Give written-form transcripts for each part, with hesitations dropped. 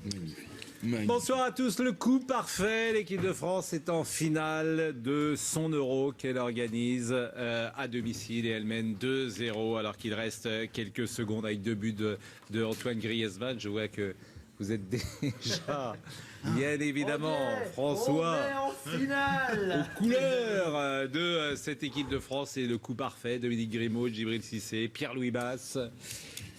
Magnifique. Magnifique. Bonsoir à tous, le coup parfait, l'équipe de France est en finale de son Euro qu'elle organise à domicile et elle mène 2-0 alors qu'il reste quelques secondes avec 2 buts de Antoine Griezmann. Je vois que vous êtes déjà, bien évidemment, François, on est en finale aux couleurs de cette équipe de France. C'est le coup parfait, Dominique Grimaud, Djibril Cissé, Pierre-Louis Basse.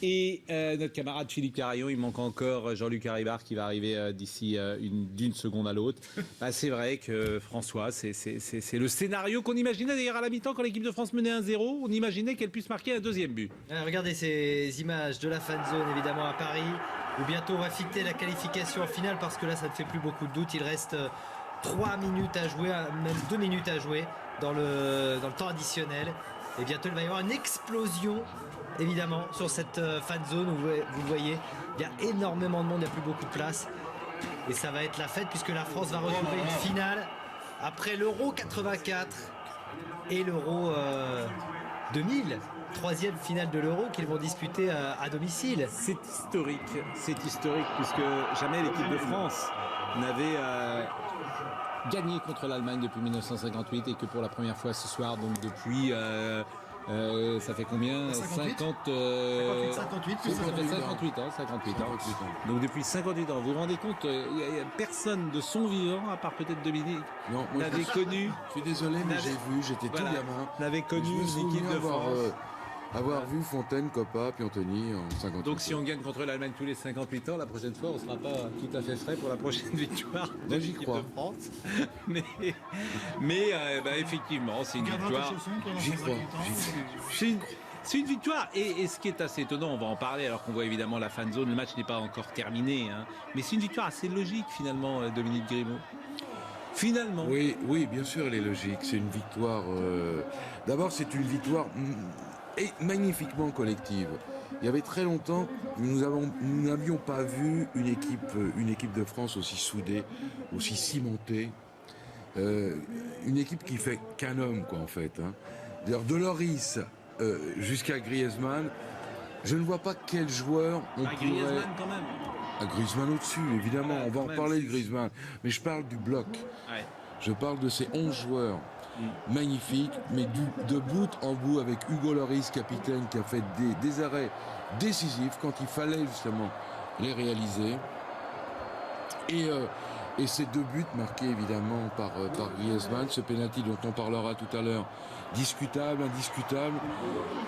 Et notre camarade Philippe Carayon, il manque encore Jean-Luc Haribard qui va arriver d'ici d'une seconde à l'autre. C'est vrai que François, c'est le scénario qu'on imaginait d'ailleurs à la mi-temps quand l'équipe de France menait 1-0. On imaginait qu'elle puisse marquer un deuxième but. Alors, regardez ces images de la fan zone évidemment à Paris où bientôt on va fêter la qualification en finale parce que là ça ne fait plus beaucoup de doute. Il reste 3 minutes à jouer, même 2 minutes à jouer dans le temps additionnel. Et bientôt il va y avoir une explosion évidemment sur cette fan zone où vous voyez il y a énormément de monde, il n'y a plus beaucoup de place et ça va être la fête puisque la France va retrouver une finale après l'Euro 84 et l'Euro 2000, troisième finale de l'Euro qu'ils vont disputer à domicile. C'est historique puisque jamais l'équipe de France n'avait gagné contre l'Allemagne depuis 1958 et que pour la première fois ce soir, donc depuis ça fait combien 58. 58 ça fait 58 ans. Donc depuis 58 ans, vous vous rendez compte, il n'y a personne de son vivant, à part peut-être Dominique, n'avait connu. Je suis désolé, mais j'ai vu, j'étais tout gamin. N'avait connu une équipe de France. Avoir vu Fontaine, Coppa, puis Anthony en 58. Donc si on gagne contre l'Allemagne tous les 58 ans, la prochaine fois, on ne sera pas tout à fait frais pour la prochaine victoire de l'équipe de France. Mais effectivement, c'est une victoire. J'y crois. C'est une victoire. Et ce qui est assez étonnant, on va en parler alors qu'on voit évidemment la fan zone, le match n'est pas encore terminé. Mais c'est une victoire assez logique finalement, Dominique Grimaud. Finalement. Oui, bien sûr, elle est logique. C'est une victoire. D'abord, c'est une victoire et magnifiquement collective. Il y avait très longtemps, nous n'avions pas vu une équipe de France aussi soudée, aussi cimentée. Une équipe qui fait qu'un homme, quoi, en fait. D'ailleurs, de Lloris jusqu'à Griezmann, je ne vois pas quel joueur on pourrait... Griezmann quand même. Griezmann au-dessus, évidemment. On va en parler de Griezmann. Mais je parle du bloc. Ouais. Je parle de ces 11 joueurs magnifiques, mais de bout en bout avec Hugo Lloris, capitaine, qui a fait des arrêts décisifs quand il fallait justement les réaliser. Et ces 2 buts marqués évidemment par Griezmann, ce penalty dont on parlera tout à l'heure, discutable, indiscutable,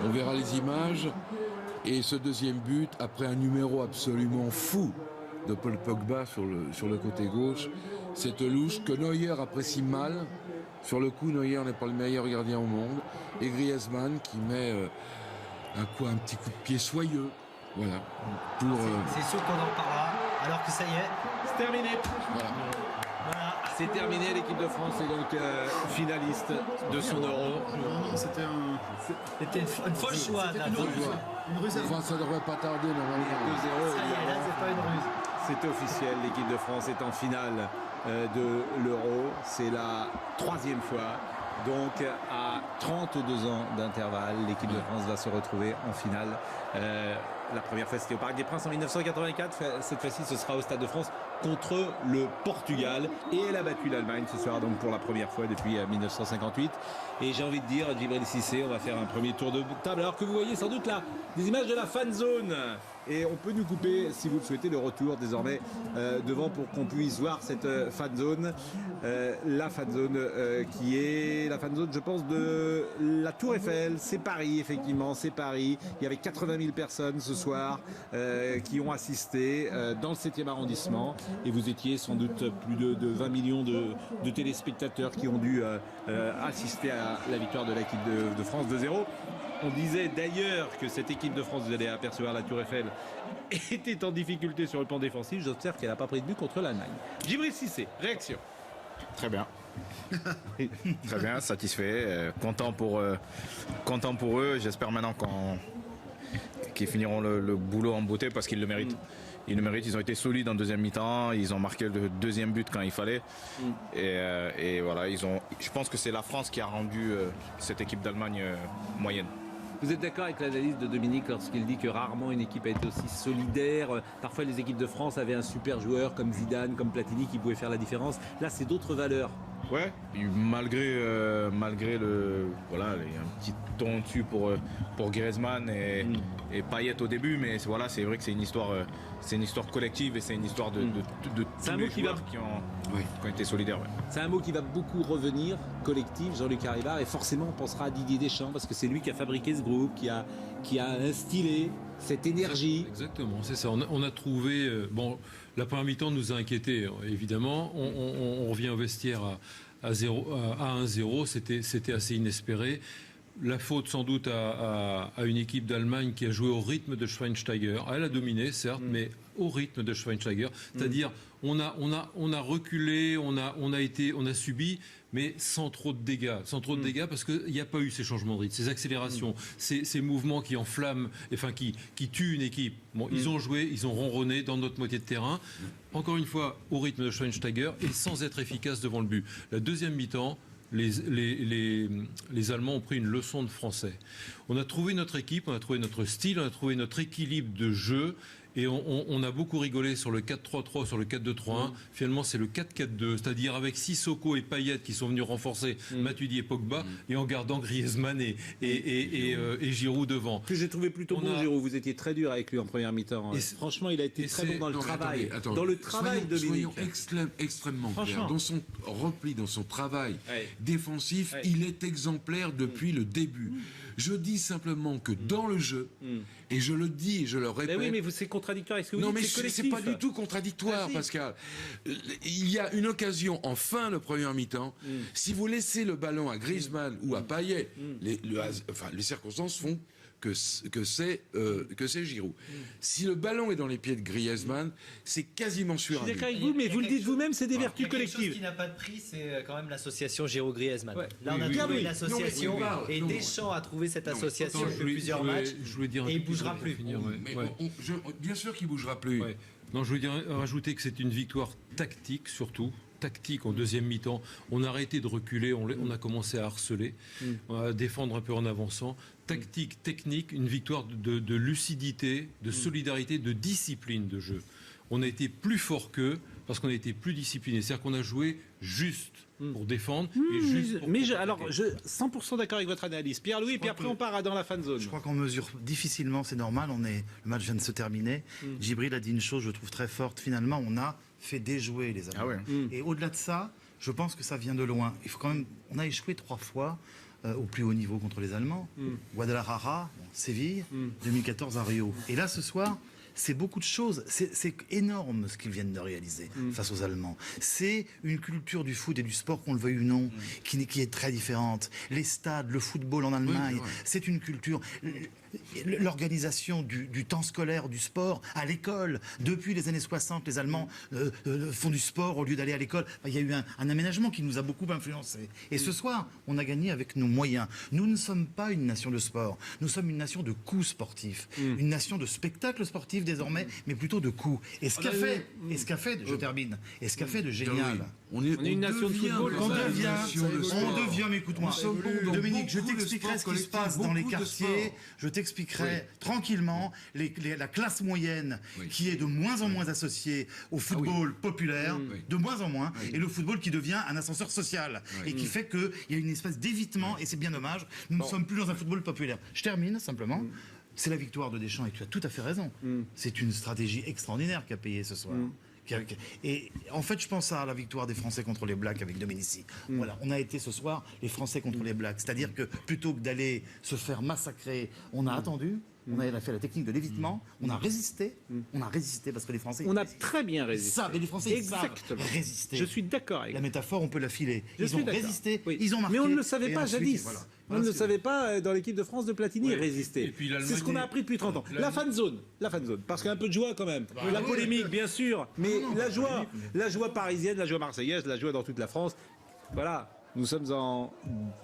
on verra les images. Et ce deuxième but, après un numéro absolument fou de Paul Pogba sur le côté gauche, cette louche que Neuer apprécie mal. Sur le coup, Neuer n'est pas le meilleur gardien au monde. Et Griezmann qui met un petit coup de pied soyeux. Voilà. C'est sûr qu'on en parlera alors que ça y est. C'est terminé. Voilà. C'est terminé, l'équipe de France est donc finaliste de son Euro. Non, c'était une fausse choix. une ruse. Enfin, ça ne devrait pas tarder normalement. 2-0. Ça y est, là c'est pas une ruse. C'est officiel, l'équipe de France est en finale de l'Euro. C'est la 3e fois. Donc à 32 ans d'intervalle, l'équipe de France va se retrouver en finale. La première fois c'était au Parc des Princes en 1984. Cette fois-ci ce sera au Stade de France contre le Portugal. Et elle a battu l'Allemagne ce soir donc pour la première fois depuis 1958. Et j'ai envie de dire, Djibril Cissé, on va faire un premier tour de table. Alors que vous voyez sans doute là des images de la fan zone. Et on peut nous couper, si vous le souhaitez, le retour désormais devant pour qu'on puisse voir cette fan zone. La fan zone qui est la fan zone, je pense, de la Tour Eiffel. C'est Paris, effectivement, c'est Paris. Il y avait 80 000 personnes ce soir qui ont assisté dans le 7e arrondissement. Et vous étiez sans doute plus de 20 millions de téléspectateurs qui ont dû assister à la victoire de l'équipe de France 2-0. On disait d'ailleurs que cette équipe de France, vous allez apercevoir la Tour Eiffel, était en difficulté sur le plan défensif. J'observe qu'elle n'a pas pris de but contre l'Allemagne. Djibril Cissé, réaction. Très bien. Très bien, satisfait. Content pour eux. J'espère maintenant qu'ils finiront le boulot en beauté parce qu'ils le méritent. Ils le méritent, ils ont été solides en deuxième mi-temps, ils ont marqué le deuxième but quand il fallait. Et voilà, je pense que c'est la France qui a rendu cette équipe d'Allemagne moyenne. Vous êtes d'accord avec l'analyse de Dominique lorsqu'il dit que rarement une équipe a été aussi solidaire? Parfois les équipes de France avaient un super joueur comme Zidane, comme Platini qui pouvait faire la différence. Là, c'est d'autres valeurs. Ouais, et malgré le voilà, il y a un petit ton dessus pour Griezmann et Payet au début, mais voilà, c'est vrai que c'est une histoire collective et c'est une histoire de C'est tous un les mot qui joueurs qui ont été solidaires. Ouais. C'est un mot qui va beaucoup revenir, collectif, Jean-Luc Haribard, et forcément on pensera à Didier Deschamps parce que c'est lui qui a fabriqué ce groupe, qui a instillé cette énergie. Exactement, c'est ça. On a trouvé... la première mi-temps nous a inquiétés, évidemment. On revient au vestiaire à 1-0. C'était assez inespéré. La faute sans doute à une équipe d'Allemagne qui a joué au rythme de Schweinsteiger. Elle a dominé, certes, mais au rythme de Schweinsteiger. C'est-à-dire, on a reculé, on a subi, mais sans trop de dégâts. Sans trop de dégâts parce qu'il n'y a pas eu ces changements de rythme, ces accélérations, ces mouvements qui enflamment, enfin qui tuent une équipe. Bon, ils ont joué, ils ont ronronné dans notre moitié de terrain. Encore une fois, au rythme de Schweinsteiger et sans être efficace devant le but. La deuxième mi-temps, les Allemands ont pris une leçon de français. On a trouvé notre équipe, on a trouvé notre style, on a trouvé notre équilibre de jeu. Et on a beaucoup rigolé sur le 4-3-3, sur le 4-2-3-1. Finalement, c'est le 4-4-2, c'est-à-dire avec Sissoko et Payet qui sont venus renforcer Matuidi et Pogba, et en gardant Griezmann et Giroud devant. Que j'ai trouvé plutôt bon, Giroud. Vous étiez très dur avec lui en première mi-temps. Franchement, il a été très bon dans le travail. Attendez. Dans le travail de Dominique. Soyons extrêmement clairs. Dans son repli, dans son travail défensif, il est exemplaire depuis le début. Je dis simplement que dans le jeu, et je le dis et je le répète... Mais oui, mais c'est contradictoire avec ce que vous dites, non, mais c'est collectif. c'est pas du tout contradictoire, Pascal. Il y a une occasion en fin de première mi-temps. Si vous laissez le ballon à Griezmann ou à Payet, les circonstances font que c'est Giroud. Si le ballon est dans les pieds de Griezmann, c'est quasiment sûr. Je suis d'accord avec vous, mais vous le dites vous-même, c'est des vertus collectives. Quelque chose qui n'a pas de prix, c'est quand même l'association Giroud-Griezmann. Ouais. Là, on a trouvé l'association, et Deschamps a trouvé cette association depuis plusieurs matchs, et il ne bougera plus. Bien sûr qu'il ne bougera plus. Ouais. Non, je veux rajouter que c'est une victoire tactique, surtout. Tactique en deuxième mi-temps. On a arrêté de reculer, on a commencé à harceler, à défendre un peu en avançant. Tactique, technique, une victoire de lucidité, de solidarité, de discipline de jeu. On a été plus fort qu'eux parce qu'on a été plus discipliné. C'est-à-dire qu'on a joué juste pour défendre et juste pour... Je 100% d'accord avec votre analyse. Pierre-Louis, puis après on part dans la fan zone. Je crois qu'on mesure difficilement, c'est normal. Le match vient de se terminer. Djibril a dit une chose, je trouve très forte. Finalement, on a fait déjouer les Allemands. Ah ouais. Et au-delà de ça, je pense que ça vient de loin. Il faut quand même, on a échoué 3 fois au plus haut niveau contre les Allemands. Guadalajara, Séville, 2014 à Rio. Et là, ce soir, c'est beaucoup de choses. C'est énorme ce qu'ils viennent de réaliser face aux Allemands. C'est une culture du foot et du sport, qu'on le veuille ou non, qui est très différente. Les stades, le football en Allemagne, c'est une culture... L'organisation du temps scolaire, du sport à l'école. Depuis les années 60, les Allemands font du sport au lieu d'aller à l'école. Il y a eu un aménagement qui nous a beaucoup influencé. Et ce soir, on a gagné avec nos moyens. Nous ne sommes pas une nation de sport. Nous sommes une nation de coups sportifs. Une nation de spectacles sportifs désormais, mais plutôt de coups. Et ce qu'a fait, je termine, et ce qu'a fait de génial... On est une nation de football. On devient, mais écoute-moi, Dominique, je t'expliquerai ce qui se passe dans les quartiers, je t'expliquerai tranquillement la classe moyenne qui est de moins en moins associée au football populaire, de moins en moins, et le football qui devient un ascenseur social, et qui fait qu'il y a une espèce d'évitement, et c'est bien dommage, nous ne sommes plus dans un football populaire. Je termine simplement. C'est la victoire de Deschamps, et tu as tout à fait raison. C'est une stratégie extraordinaire qu'a payé ce soir. Et en fait, je pense à la victoire des Français contre les Blacks avec Domenici. Voilà, on a été ce soir les Français contre les Blacks. C'est-à-dire que plutôt que d'aller se faire massacrer, on a attendu. On a fait la technique de l'évitement, on a résisté parce que les Français... On a très bien résisté. Ça, mais les Français savent résister. Je suis d'accord avec la métaphore, on peut la filer. Ils ont résisté, ils ont marqué. Mais on ne le savait pas ensuite, jadis. On ne le savait pas dans l'équipe de France de Platini résister. C'est ce qu'on a appris depuis 30 ans. La fan zone, parce qu'il y a un peu de joie quand même. La polémique, bien sûr, mais la joie parisienne, la joie marseillaise, la joie dans toute la France. Voilà, nous sommes en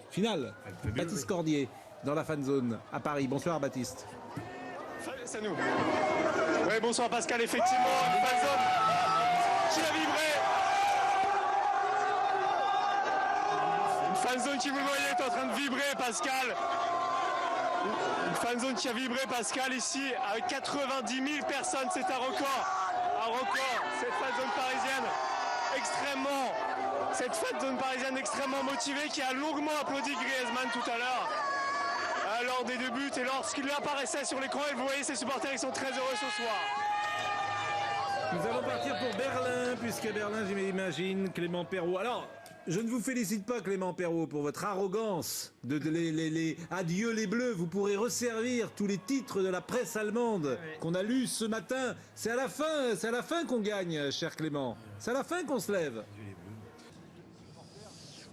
finale. Baptiste Cordier dans la fan zone à Paris. Bonsoir Baptiste. C'est nous. Oui, bonsoir Pascal, effectivement, une fan zone qui a vibré. Une fan zone qui, vous voyez, est en train de vibrer, Pascal. Une fanzone qui a vibré, Pascal, ici, avec 90 000 personnes, c'est un record. Un record. Cette fanzone parisienne extrêmement motivée qui a longuement applaudi Griezmann tout à l'heure. Lors des deux buts et lorsqu'il apparaissait sur l'écran, et vous voyez ces supporters, ils sont très heureux ce soir. Nous allons partir pour Berlin, puisque Berlin, j'imagine, Clément Perrault. Alors, je ne vous félicite pas, Clément Perrault, pour votre arrogance. Adieu les Bleus, vous pourrez resservir tous les titres de la presse allemande qu'on a lus ce matin. C'est à la fin qu'on gagne, cher Clément. C'est à la fin qu'on se lève.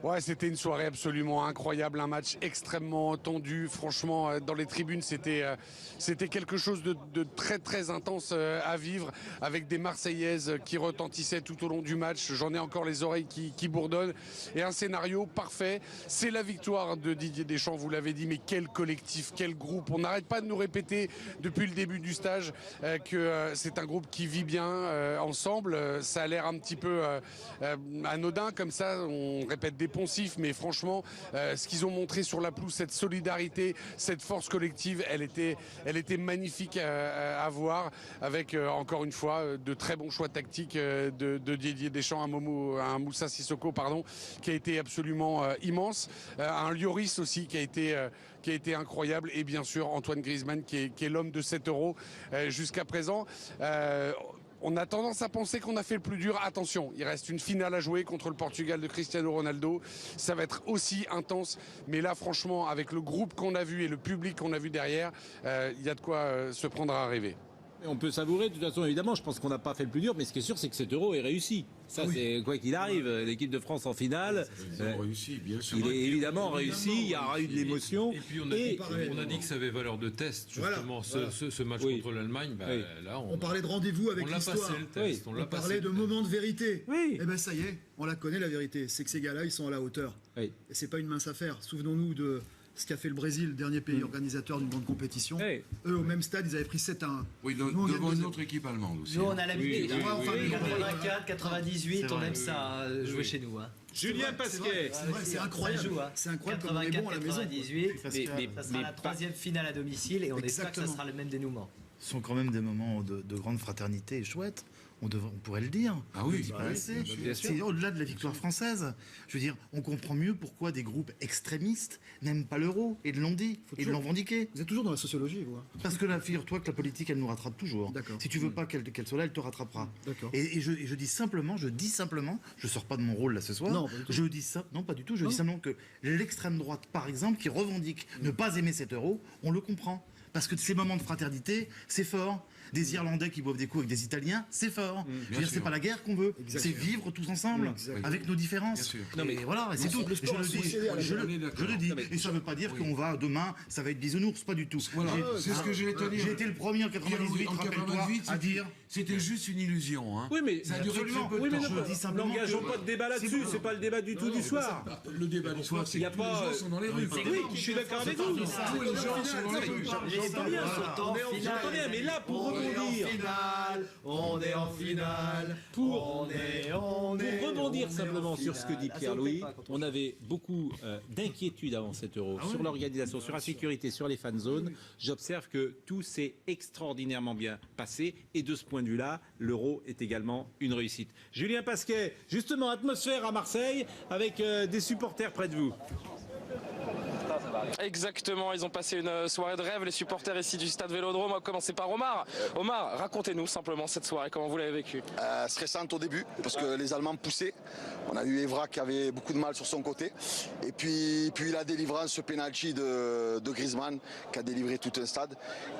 Ouais, c'était une soirée absolument incroyable, un match extrêmement tendu. Franchement, dans les tribunes, c'était quelque chose de très très intense à vivre, avec des Marseillaises qui retentissaient tout au long du match. J'en ai encore les oreilles qui bourdonnent. Et un scénario parfait. C'est la victoire de Didier Deschamps, vous l'avez dit, mais quel collectif, quel groupe. On n'arrête pas de nous répéter depuis le début du stage que c'est un groupe qui vit bien ensemble. Ça a l'air un petit peu anodin comme ça, on répète des poncifs, mais franchement, ce qu'ils ont montré sur la pelouse, cette solidarité, cette force collective, elle était magnifique à voir, avec encore une fois de très bons choix tactiques de Didier Deschamps, un Moussa Sissoko, pardon, qui a été absolument immense, un Lloris aussi qui a été incroyable, et bien sûr Antoine Griezmann qui est l'homme de 7 euros jusqu'à présent. On a tendance à penser qu'on a fait le plus dur. Attention, il reste une finale à jouer contre le Portugal de Cristiano Ronaldo. Ça va être aussi intense. Mais là, franchement, avec le groupe qu'on a vu et le public qu'on a vu derrière, il y a de quoi se prendre à rêver. On peut savourer, de toute façon, évidemment, je pense qu'on n'a pas fait le plus dur, mais ce qui est sûr, c'est que cet euro est réussi. Ça, c'est quoi qu'il arrive. L'équipe de France en finale, Ils ont réussi, bien sûr. il est évidemment réussi, il y aura eu de l'émotion. Et puis on a dit que ça avait valeur de test, justement, ce match contre l'Allemagne. Là, on parlait de rendez-vous avec l'histoire. On l'a passé le test. On parlait de moment de vérité. Et bien ça y est, on la connaît la vérité. C'est que ces gars-là, ils sont à la hauteur. Et c'est pas une mince affaire. Souvenons-nous de ce qu'a fait le Brésil, dernier pays organisateur d'une grande compétition. Eux, au même stade, ils avaient pris 7-1. Oui, devant une autre équipe allemande aussi. Nous, on a l'habitude. 84, 98, on aime ça, jouer chez nous. Julien Pasquet. C'est incroyable. C'est incroyable comme on est bon à la maison. 98, ça sera la troisième finale à domicile et on espère que ça sera le même dénouement. Ce sont quand même des moments de grande fraternité et chouettes. On pourrait le dire. Ah oui, c'est au-delà de la victoire française. Je veux dire, on comprend mieux pourquoi des groupes extrémistes n'aiment pas l'euro, et l'ont dit, et l'ont revendiqué. Vous êtes toujours dans la sociologie, vous. Parce que là, figure-toi que la politique, elle nous rattrape toujours. Si tu veux pas qu'elle soit là, elle te rattrapera. Et je dis simplement, je sors pas de mon rôle là ce soir. Je dis ça, non pas du tout. Je dis simplement que l'extrême droite, par exemple, qui revendique ne pas aimer cet euro, on le comprend. Parce que ces moments de fraternité, c'est fort. Des Irlandais qui boivent des coups avec des Italiens, c'est fort. Je veux dire, c'est pas la guerre qu'on veut, c'est vivre tous ensemble, avec nos différences. Et voilà, c'est tout. Je le dis. Et ça veut pas dire qu'on va demain, ça va être bisounours, pas du tout. Voilà, c'est ce que j'allais te dire. J'ai été le premier en 98, rappelle-toi, à dire. C'était juste une illusion. Hein. Oui, mais ça a duré très peu de temps. Je dis simplement, n'engageons pas de débat là-dessus. C'est pas le débat du tout du soir. Le débat du soir, c'est que tous les gens sont dans les rues. Oui, je suis d'accord avec vous. Tous les gens sont dans les rues. J'entends bien, mais là, pour rebondir. On est en finale. Pour rebondir simplement sur ce que dit Pierre-Louis, on avait beaucoup d'inquiétudes avant cet euro sur l'organisation, sur la sécurité, sur les fan zones. J'observe que tout s'est extraordinairement bien passé et de ce point de vue-là, l'euro est également une réussite. Julien Pasquet, justement, atmosphère à Marseille avec des supporters près de vous. Exactement, ils ont passé une soirée de rêve, les supporters ici du stade Vélodrome, à commencer par Omar. Omar, racontez-nous simplement cette soirée, comment vous l'avez vécue? Stressante au début, parce que les Allemands poussaient. On a eu Evra qui avait beaucoup de mal sur son côté. Et puis la délivrance, ce penalty de Griezmann, qui a délivré tout un stade.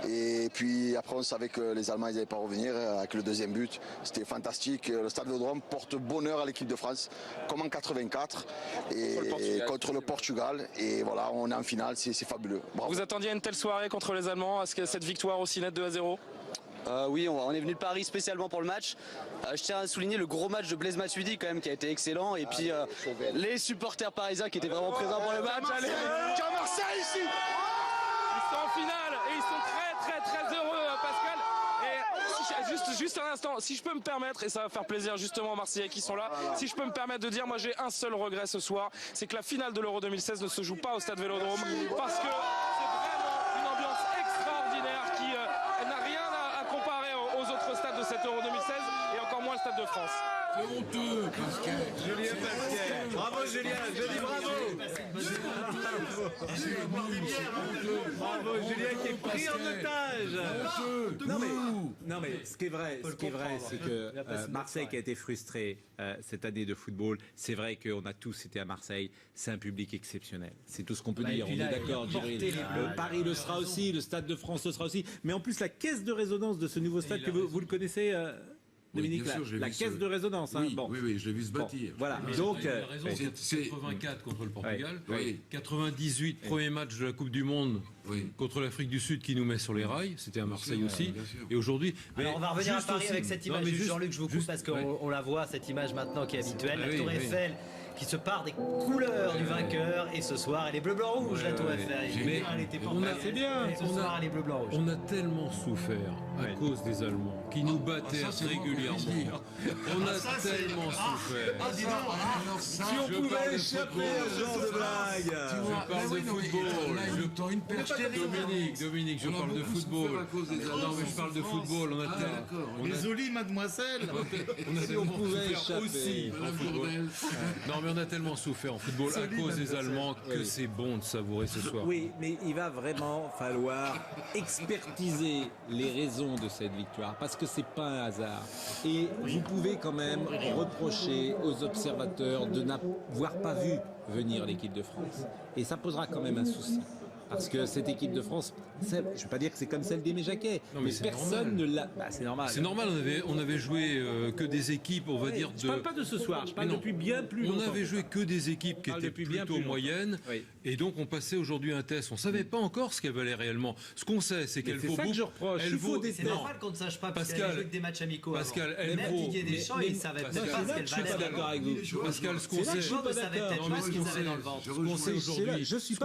Et puis après, on savait que les Allemands n'allaient pas revenir avec le deuxième but. C'était fantastique. Le stade Vélodrome porte bonheur à l'équipe de France, comme en 84, et contre le Portugal. Et voilà, on est en finale, c'est fabuleux. Bravo. Vous attendiez une telle soirée contre les Allemands? Est-ce que cette victoire aussi nette 2-0? Oui, on est venu de Paris spécialement pour le match. Je tiens à souligner le gros match de Blaise Matuidi quand même qui a été excellent. Et puis les supporters parisiens qui étaient vraiment présents pour le match. Allez, Marseille ici. Ils sont en finale et ils sont très heureux, Pascal. Et juste un instant, si je peux me permettre, et ça va faire plaisir justement aux Marseillais qui sont là, si je peux me permettre de dire, moi j'ai un seul regret ce soir, c'est que la finale de l'Euro 2016 ne se joue pas au stade Vélodrome parce que c'est vraiment une honteux, Pascal. Julien Pascal. Bravo Julien, je dis bravo. Bravo Julien qui est pris en otage. Non mais ce qui est vrai, c'est que Marseille qui a été frustré cette année de football, c'est vrai qu'on a tous été à Marseille, c'est un public exceptionnel. C'est tout ce qu'on peut dire, on est d'accord, Géril. Paris le sera aussi, le Stade de France le sera aussi, mais en plus la caisse de résonance de ce nouveau stade que vous le connaissez Dominique, la caisse de résonance. Oui, oui, je l'ai vu se bâtir. Voilà, donc c'est 84 contre le Portugal, 98 premier match de la Coupe du Monde contre l'Afrique du Sud qui nous met sur les rails, c'était à Marseille aussi. Et aujourd'hui, alors on va revenir à Paris avec cette image. Jean-Luc, je vous coupe parce qu'on la voit cette image maintenant qui est habituelle, la Tour Eiffel qui se part des couleurs du vainqueur, et ce soir elle est bleu blanc rouge la Tour Eiffel. Mais c'est bien. Ce soir elle est bleu blanc rouge. On a tellement souffert à cause des Allemands qui nous battaient régulièrement. On a tellement souffert. Si on pouvait échapper à ce genre de blague. Je parle de football. Dominique, je parle de football. Non mais je parle de football. Désolé mademoiselle. Si on pouvait échapper aussi en football. Non mais on a tellement souffert en football à cause des Allemands que c'est bon de savourer ce soir. Oui, mais il va vraiment falloir expertiser les raisons de cette victoire, parce que c'est pas un hasard. Et vous pouvez quand même reprocher aux observateurs de n'avoir pas vu venir l'équipe de France. Et ça posera quand même un souci. Parce que cette équipe de France, je ne veux pas dire que c'est comme celle d'Aimé Jacquet, mais personne ne l'a. C'est normal. C'est normal, on avait joué que des équipes, on va dire. Je ne parle pas de ce soir, je parle depuis bien plus longtemps. On avait joué que des équipes qui étaient plutôt moyennes, et donc on passait aujourd'hui un test. On ne savait pas encore ce qu'elle valait réellement. Ce qu'on sait, c'est qu'elle vaut beaucoup. C'est normal qu'on ne sache pas, parce qu'elle a joué que des matchs amicaux. Pascal, elle vaut. Didier Deschamps, il ne savait pas ce qu'elle valait. Je ne suis pas d'accord avec vous. Pascal, ce qu'on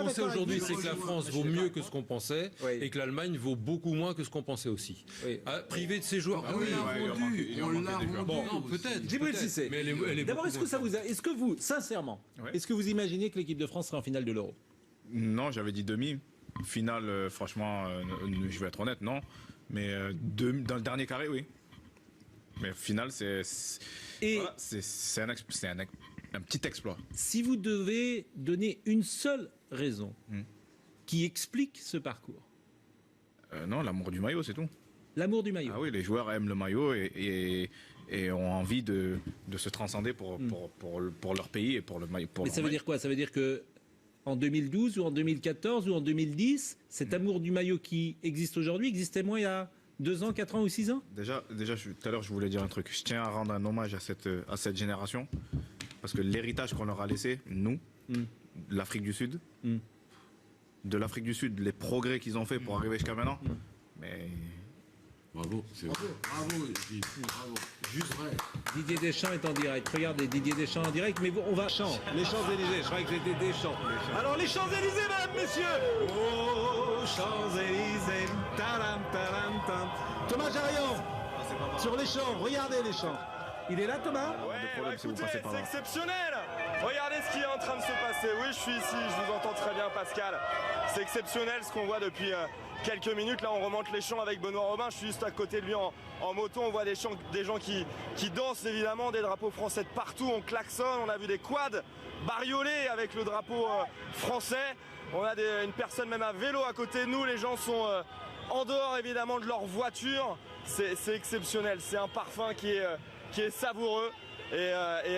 sait, aujourd'hui, c'est que la France vaut mieux que ce qu'on pensait, et que l'Allemagne vaut beaucoup moins que ce qu'on pensait aussi. Privé de ses joueurs. On l'a rendu. Bon, peut-être. Djibril Cissé. D'abord, est-ce que vous, sincèrement, est-ce que vous imaginez que l'équipe de France serait en finale de l'Euro? Non, j'avais dit demi. Finale, franchement, je vais être honnête, non. Mais dans le dernier carré, oui. Mais finale, c'est un petit exploit. Si vous devez donner une seule raison qui explique ce parcours. Non, l'amour du maillot, c'est tout. L'amour du maillot. Ah oui, les joueurs aiment le maillot et ont envie de se transcender pour leur pays et pour le maillot. Mais ça veut dire quoi? Ça veut dire que en 2012 ou en 2014 ou en 2010, cet amour du maillot qui existe aujourd'hui existait moins il y a 2 ans, 4 ans ou 6 ans? Déjà tout à l'heure, je voulais dire un truc. Je tiens à rendre un hommage à cette génération, parce que l'héritage qu'on leur a laissé, nous, l'Afrique du Sud, de l'Afrique du Sud, les progrès qu'ils ont fait pour arriver jusqu'à maintenant, mais... Bravo, c'est vrai. Bravo, bravo. Juste vrai. Didier Deschamps est en direct. Regardez, Didier Deschamps en direct, mais on va Champs. Les Champs-Élysées, je croyais que c'était Deschamps. Alors les Champs-Élysées, mesdames, messieurs. Oh, Champs-Élysées. Taram, taram, tam. Thomas Jarion, sur les Champs, regardez les Champs. Il est là, Thomas? Écoutez, c'est exceptionnel. Regardez ce qui est en train de se passer. Oui, je suis ici, je vous entends très bien, Pascal. C'est exceptionnel ce qu'on voit depuis quelques minutes. Là, on remonte les champs avec Benoît Robin. Je suis juste à côté de lui en moto. On voit des gens qui dansent, évidemment, des drapeaux français de partout. On klaxonne, on a vu des quads bariolés avec le drapeau français. On a une personne même à vélo à côté de nous. Les gens sont en dehors, évidemment, de leur voiture. C'est exceptionnel. C'est un parfum qui est savoureux. Et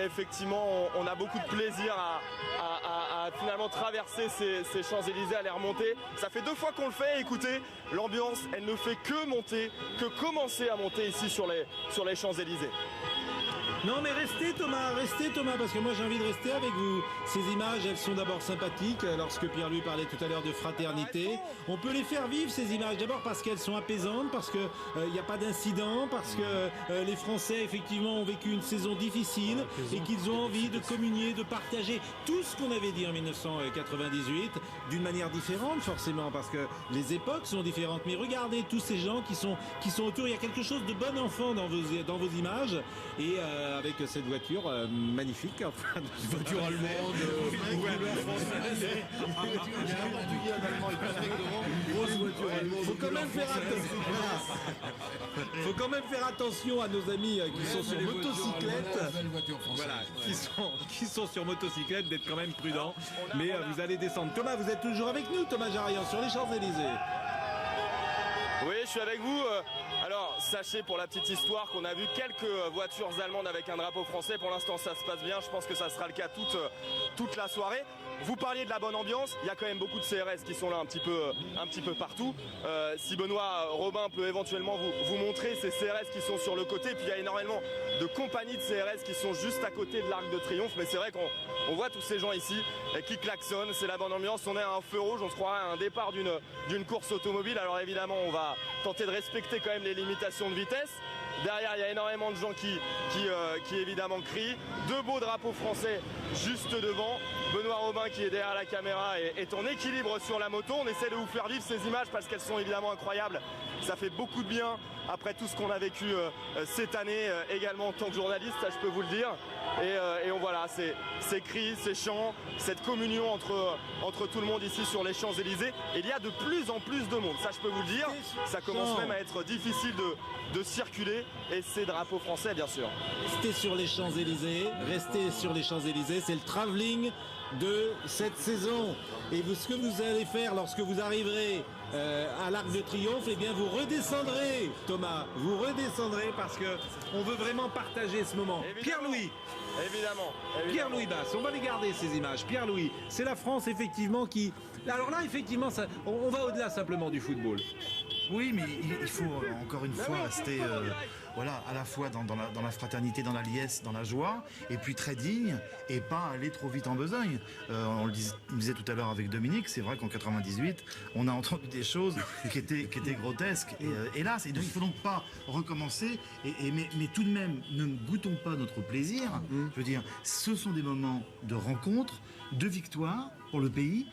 effectivement, on a beaucoup de plaisir à finalement traverser ces Champs-Élysées, à les remonter. Ça fait 2 fois qu'on le fait. Écoutez, l'ambiance, elle ne fait que monter, que commencer à monter ici sur les Champs-Élysées. Non mais restez Thomas, parce que moi j'ai envie de rester avec vous. Ces images, elles sont d'abord sympathiques, lorsque Pierre-Louis parlait tout à l'heure de fraternité. On peut les faire vivre ces images, d'abord parce qu'elles sont apaisantes, parce qu'il n'y a pas d'incident, parce que les Français effectivement ont vécu une saison difficile et qu'ils ont envie de communier, de partager tout ce qu'on avait dit en 1998, d'une manière différente forcément, parce que les époques sont différentes. Mais regardez tous ces gens qui sont autour, il y a quelque chose de bon enfant dans vos images. Et avec cette voiture magnifique. Enfin, Voiture allemande, couleur française. Faut quand même faire attention à nos amis qui sont sur motocyclette. Voilà, qui sont sur motocyclette, d'être quand même prudents. Mais vous allez descendre. Thomas, vous êtes toujours avec nous, Thomas Jarian, sur les Champs-Élysées. Oui, je suis avec vous. Alors, sachez pour la petite histoire qu'on a vu quelques voitures allemandes avec un drapeau français. Pour l'instant, ça se passe bien. Je pense que ça sera le cas toute la soirée. Vous parliez de la bonne ambiance. Il y a quand même beaucoup de CRS qui sont là un petit peu partout. Si Benoît Robin peut éventuellement vous montrer ces CRS qui sont sur le côté. Puis il y a énormément de compagnies de CRS qui sont juste à côté de l'Arc de Triomphe. Mais c'est vrai qu'on voit tous ces gens ici qui klaxonnent. C'est la bonne ambiance. On est à un feu rouge. On se croirait à un départ d'une course automobile. Alors évidemment, on va tenter de respecter quand même les limitations de vitesse. Derrière, il y a énormément de gens qui évidemment crient. Deux beaux drapeaux français juste devant. Benoît Robin qui est derrière la caméra est en équilibre sur la moto. On essaie de vous faire vivre ces images parce qu'elles sont évidemment incroyables. Ça fait beaucoup de bien après tout ce qu'on a vécu cette année également en tant que journaliste, ça je peux vous le dire. Et on voilà, ces cris, ces chants, cette communion entre tout le monde ici sur les Champs-Élysées. Et il y a de plus en plus de monde, ça je peux vous le dire. Ça commence même à être difficile de circuler. Et ces drapeaux français, bien sûr. Restez sur les Champs-Élysées, c'est le travelling de cette saison. Et ce que vous allez faire lorsque vous arriverez à l'Arc de Triomphe, eh bien vous redescendrez, Thomas, vous redescendrez parce que on veut vraiment partager ce moment. Pierre-Louis. Évidemment. Pierre-Louis Basse, on va les garder ces images. Pierre-Louis, c'est la France effectivement qui... Alors là, effectivement, on va au-delà simplement du football. Oui, mais il faut encore une fois rester à la fois dans la fraternité, dans la liesse, dans la joie, et puis très digne, et pas aller trop vite en besogne. On le disait tout à l'heure avec Dominique, c'est vrai qu'en 98, on a entendu des choses qui étaient grotesques. Et hélas, il ne faut donc pas recommencer, mais tout de même, ne goûtons pas notre plaisir. Je veux dire, ce sont des moments de rencontre, de victoire pour le pays,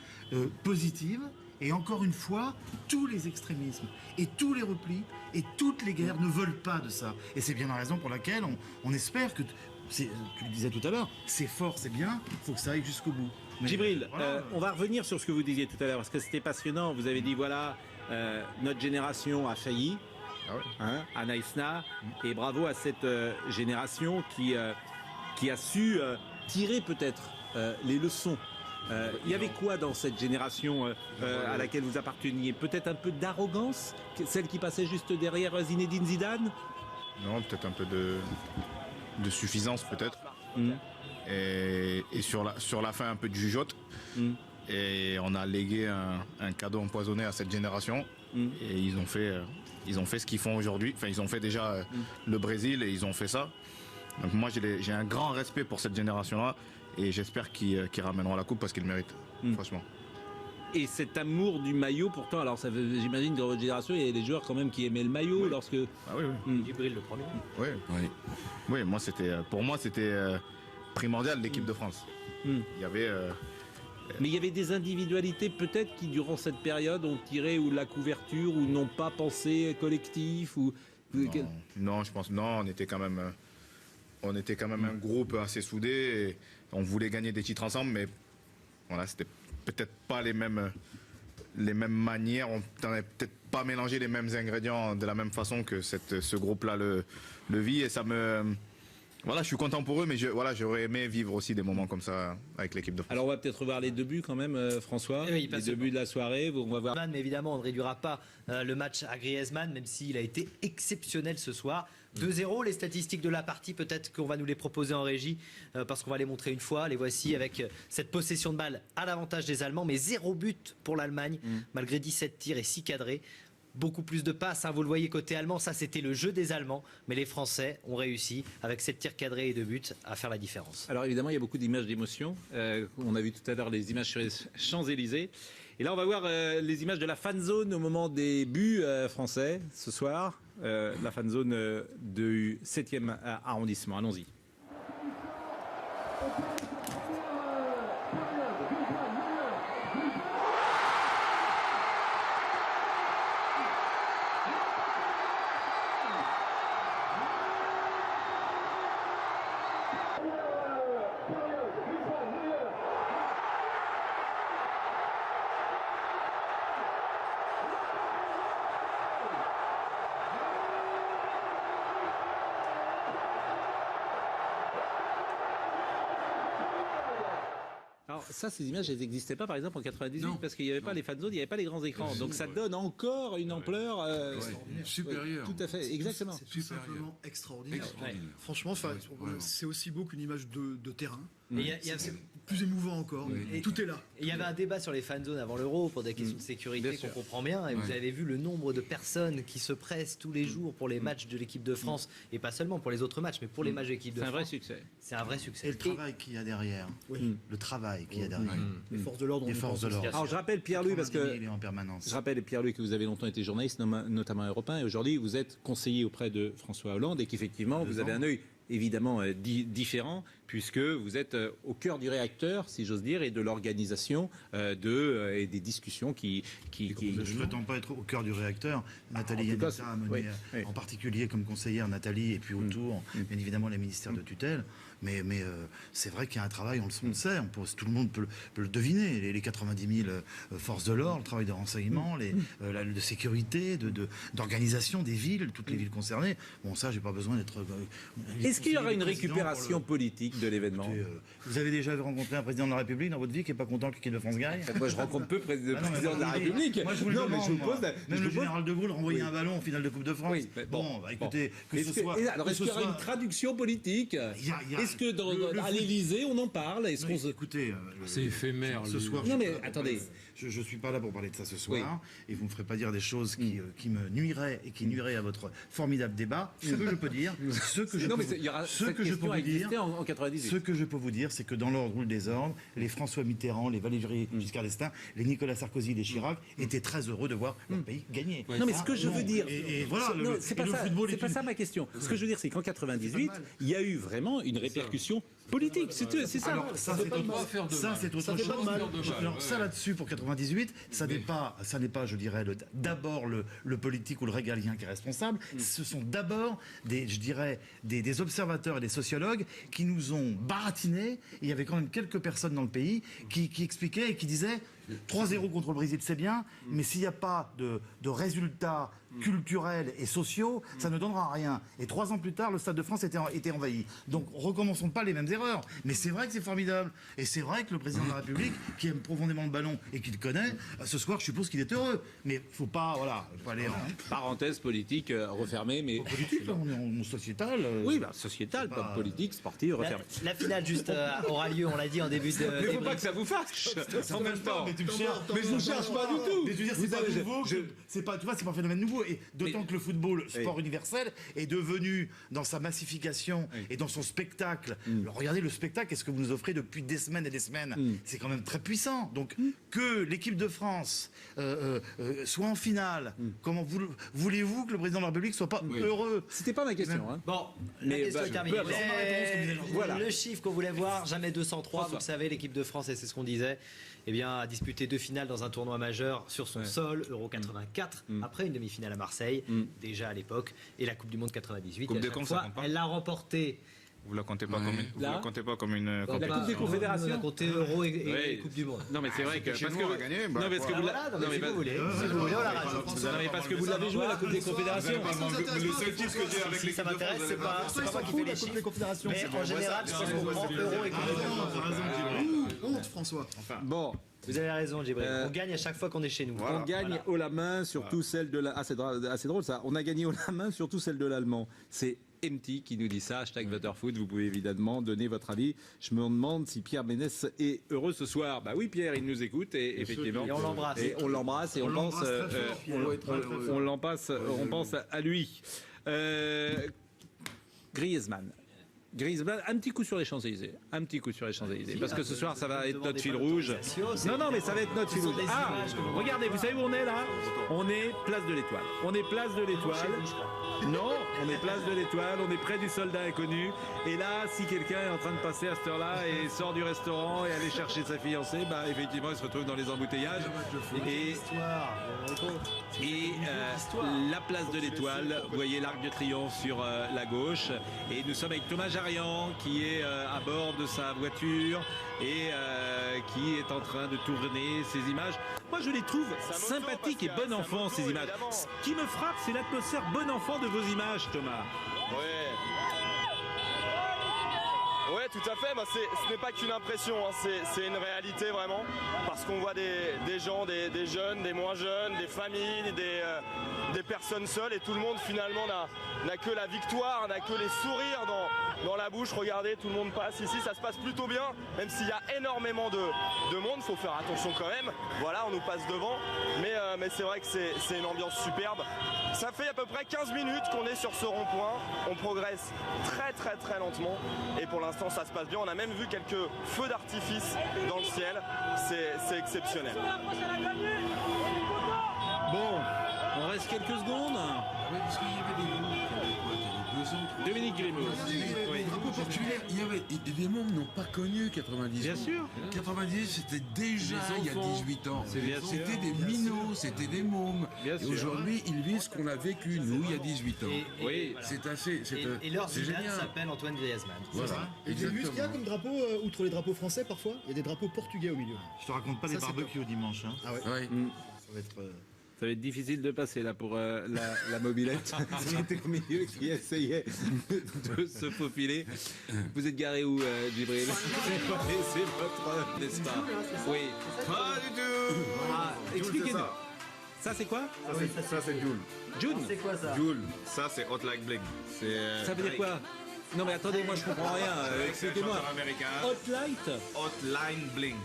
positive. Et encore une fois, tous les extrémismes et tous les replis et toutes les guerres ne veulent pas de ça. Et c'est bien la raison pour laquelle on espère que, tu le disais tout à l'heure, c'est fort, c'est bien, il faut que ça aille jusqu'au bout. Mais Djibril, voilà. on va revenir sur ce que vous disiez tout à l'heure, parce que c'était passionnant. Vous avez dit, voilà, notre génération a failli, à Naïsna, et bravo à cette génération qui a su tirer peut-être les leçons. Il y avait quoi dans cette génération à laquelle vous apparteniez? Peut-être un peu d'arrogance, celle qui passait juste derrière Zinedine Zidane? Non, peut-être un peu de suffisance peut-être. Et sur la fin un peu de jugeote. Et on a légué un cadeau empoisonné à cette génération. Et ils ont fait ce qu'ils font aujourd'hui. Enfin, ils ont fait déjà le Brésil et ils ont fait ça. Donc moi j'ai un grand respect pour cette génération-là. Et j'espère qu'ils ramèneront la coupe parce qu'ils le méritent, franchement. Et cet amour du maillot, pourtant, alors j'imagine que dans votre génération, il y a des joueurs quand même qui aimaient le maillot lorsque... Ah oui. Djibril le premier. Oui, pour moi c'était primordial l'équipe de France. Il y avait... Mais il y avait des individualités peut-être qui, durant cette période, ont tiré ou la couverture ou n'ont pas pensé collectif ou... Non, je pense non. On était quand même un groupe assez soudé. Et on voulait gagner des titres ensemble, mais voilà, c'était peut-être pas les mêmes manières. On n'avait peut-être pas mélangé les mêmes ingrédients de la même façon que ce groupe-là le vit. Et ça me... Voilà, je suis content pour eux, mais j'aurais aimé vivre aussi des moments comme ça avec l'équipe de France. Alors on va peut-être revoir les deux buts quand même, François. Oui, les deux buts de la soirée. On va voir. Mais évidemment, on ne réduira pas le match à Griezmann, même s'il a été exceptionnel ce soir. 2-0, les statistiques de la partie, peut-être qu'on va nous les proposer en régie, parce qu'on va les montrer une fois. Les voici avec cette possession de balle à l'avantage des Allemands, mais 0 but pour l'Allemagne, malgré 17 tirs et 6 cadrés. Beaucoup plus de passes, vous le voyez côté allemand, ça c'était le jeu des Allemands, mais les Français ont réussi avec 7 tirs cadrés et 2 buts à faire la différence. Alors évidemment il y a beaucoup d'images d'émotion, on a vu tout à l'heure les images sur les Champs-Élysées, et là on va voir les images de la fan zone au moment des buts français ce soir, la fan zone du 7e arrondissement, allons-y. Alors ça, ces images, elles n'existaient pas, par exemple, en 98, Non. parce qu'il n'y avait pas les fan zones, il n'y avait pas les grands écrans. Donc ça donne encore une ampleur supérieure. Tout à fait, exactement. C'est tout simplement extraordinaire. Extraordinaire. Franchement, c'est aussi beau qu'une image de terrain. C'est plus émouvant encore. Et tout est là. Il y avait un débat sur les fan zones avant l'Euro pour des questions de sécurité qu'on comprend bien. Et vous avez vu le nombre de personnes qui se pressent tous les jours pour les matchs de l'équipe de France. Et pas seulement pour les autres matchs, mais pour les matchs de l'équipe de France. C'est un vrai succès. C'est un vrai succès. Et le travail qu'il y a derrière. Le travail qu'il y a derrière. Les forces de l'ordre. Les forces de l'ordre. Alors je rappelle Pierre-Louis, parce que il est en permanence. je rappelle Pierre-Louis que vous avez longtemps été journaliste, notamment européen, et aujourd'hui vous êtes conseiller auprès de François Hollande, et qu'effectivement vous avez un œil évidemment différent, puisque vous êtes au cœur du réacteur, si j'ose dire, et de l'organisation et des discussions qui... Je ne prétends pas être au cœur du réacteur. Nathalie Yannitta a mené, en particulier comme conseillère, Nathalie, et puis autour, bien évidemment, les ministères de tutelle. Mais c'est vrai qu'il y a un travail, on le sait, tout le monde peut le deviner. Les 90 000 forces de l'ordre, le travail de renseignement, de sécurité, d'organisation des villes, toutes les villes concernées. Bon, ça, j'ai pas besoin d'être... Est-ce qu'il y aura une récupération politique de l'événement? Vous avez déjà rencontré un président de la République dans votre vie qui n'est pas content que l'équipe de France gagne? Moi, je rencontre peu président de la République. Moi, je vous le demande. Même le général de Gaulle renvoyait un ballon en finale de Coupe de France. Oui, bon, écoutez, alors, est-ce qu'il y aura une traduction politique? Est-ce que à l'Élysée, on en parle? Écoutez, c'est éphémère. Ce soir, non, mais attendez. Je ne suis pas là pour parler de ça ce soir, et vous ne me ferez pas dire des choses qui me nuiraient et qui nuiraient à votre formidable débat. Ce que je peux dire, ce que je peux vous dire, c'est que dans l'ordre ou le désordre, les François Mitterrand, les Valéry Giscard d'Estaing, les Nicolas Sarkozy, les Chirac étaient très heureux de voir leur pays gagner. Non, mais ce que je veux dire, et voilà, c'est pas ça ma question. Ce que je veux dire, c'est qu'en 98, il y a eu vraiment une répercussion politique. C'est ça. Alors, ça, c'est autre chose. Alors, ça là-dessus, pour 98, ça n'est pas, je dirais, d'abord le politique ou le régalien qui est responsable. Ce sont d'abord des observateurs et des sociologues qui nous ont baratinés. Il y avait quand même quelques personnes dans le pays qui expliquaient et qui disaient 3-0 contre le Brésil, c'est bien, mais s'il n'y a pas de résultats culturels et sociaux, ça ne donnera rien. Et 3 ans plus tard, le Stade de France était envahi. Donc, recommençons pas les mêmes erreurs. Mais c'est vrai que c'est formidable. Et c'est vrai que le président de la République, qui aime profondément le ballon et qui le connaît, ce soir, je suppose qu'il est heureux. Mais faut pas, faut aller en... Parenthèse politique refermée, mais... Politique, là, on est en sociétal. Oui, sociétal, pas politique, sportive, refermée. La finale, juste, aura lieu, on l'a dit, en début de... Mais il ne faut pas que ça vous fâche en même temps. Mais je ne cherche pas du tout. Mais je veux dire, c'est pas nouveau. C'est pas un phénomène nouveau. Et d'autant que le football, sport universel, est devenu, dans sa massification et dans son spectacle. Alors, regardez le spectacle, qu'est-ce que vous nous offrez depuis des semaines et des semaines. C'est quand même très puissant. Donc, que l'équipe de France soit en finale, comment voulez-vous que le président de la République soit pas heureux? C'était pas ma question. Hein. Bon, la question est terminée. Le chiffre qu'on voulait voir, jamais 203. Vous le savez, l'équipe de France, et c'est ce qu'on disait, a disputé 2 finales dans un tournoi majeur sur son sol, Euro 84, après une demi-finale à Marseille, déjà à l'époque, et la Coupe du Monde 98. Coupe de Com, ça compte pas. Elle l'a remportée. Vous la comptez pas comme une la Coupe des Confédérations. On a compté Euro et Coupe du Monde. Non mais c'est vrai que parce que vous gagné. Non mais si vous voulez, on la rajoute. Non mais parce que vous l'avez joué la Coupe des Confédérations. Le seul titre que j'ai avec l'équipe ça m'intéresse, c'est pas moi qui fais les chiffres. Mais en général, je pense qu'on prend Euro et Coupe du Monde. Honte, François. Bon. Vous avez raison, Djibril. On gagne à chaque fois qu'on est chez nous. On gagne haut la main, surtout celle de la... Ah, c'est drôle ça. On a gagné haut la main, surtout celle de l'allemand. C'est MT qui nous dit ça, hashtag #VaterFoot. Vous pouvez évidemment donner votre avis. Je me demande si Pierre Ménès est heureux ce soir. Bah oui, Pierre, il nous écoute et effectivement. Et on l'embrasse. Et on l'embrasse et on pense à lui. Griezmann, un petit coup sur les Champs-Élysées. Parce que ce soir, ça va être notre fil rouge. Non, mais ça va être notre fil rouge. Ah, regardez, vous savez où on est là? On est place de l'Étoile. Non, on est place de l'Étoile, on est près du soldat inconnu. Et là, si quelqu'un est en train de passer à cette heure-là et sort du restaurant et aller chercher sa fiancée, bah effectivement, il se retrouve dans les embouteillages. Et la place de l'Étoile, vous voyez l'Arc de Triomphe sur la gauche. Et nous sommes avec Thomas Jarian qui est à bord de sa voiture et qui est en train de tourner ces images. Moi, je les trouve sympathiques et bon enfant, ces images. Ce qui me frappe, c'est l'atmosphère bon enfant de vos images, Thomas. Ouais, tout à fait. Bah, ce n'est pas qu'une impression, hein. C'est une réalité vraiment. Parce qu'on voit des gens, des jeunes, des moins jeunes, des familles, des personnes seules. Et tout le monde finalement n'a que la victoire, n'a que les sourires dans la bouche. Regardez, tout le monde passe ici. Ça se passe plutôt bien. Même s'il y a énormément de monde, il faut faire attention quand même. Voilà, on nous passe devant. Mais c'est vrai que c'est une ambiance superbe. Ça fait à peu près 15 minutes qu'on est sur ce rond-point. On progresse très très très lentement. Et pour l'instant, ça se passe bien. On a même vu quelques feux d'artifice dans le ciel. C'est exceptionnel. Bon, on reste quelques secondes. Parce qu'il y avait des groupes, Dominique Grimaud. Les drapeaux portugais, il y avait des mômes n'ont pas connu 90. Bien sûr. 90, c'était déjà il y a 18 ans. Bien sûr. C'était des minots, c'était des mômes. Bien Et sûr. aujourd'hui, ils vivent ce qu'on a vécu, nous, il y a 18 ans. Oui. C'est assez. Et leur c'est Zidane génial. s'appelle Antoine Griezmann. Voilà. Et j'ai vu ce qu'il y a comme drapeau, outre les drapeaux français parfois, il y a des drapeaux portugais au milieu. Je te raconte pas Ça, les c'est barbecues dimanche. Hein. Ah ouais. Ouais. Ça va être. Ça va être difficile de passer là pour la mobilette qui était au milieu, qui essayait de se faufiler. Vous êtes garé où, Djibril? C'est votre, n'est-ce pas? Oui. Pas du tout. Ah, expliquez-nous. Ça c'est quoi? Ça c'est Joule. June. C'est quoi ça? Joule, ça c'est Hot Like Bling. Ça veut dire quoi? Non mais attendez, moi je comprends rien. Expliquez-moi. américain. Hot Light. Hotline Bling.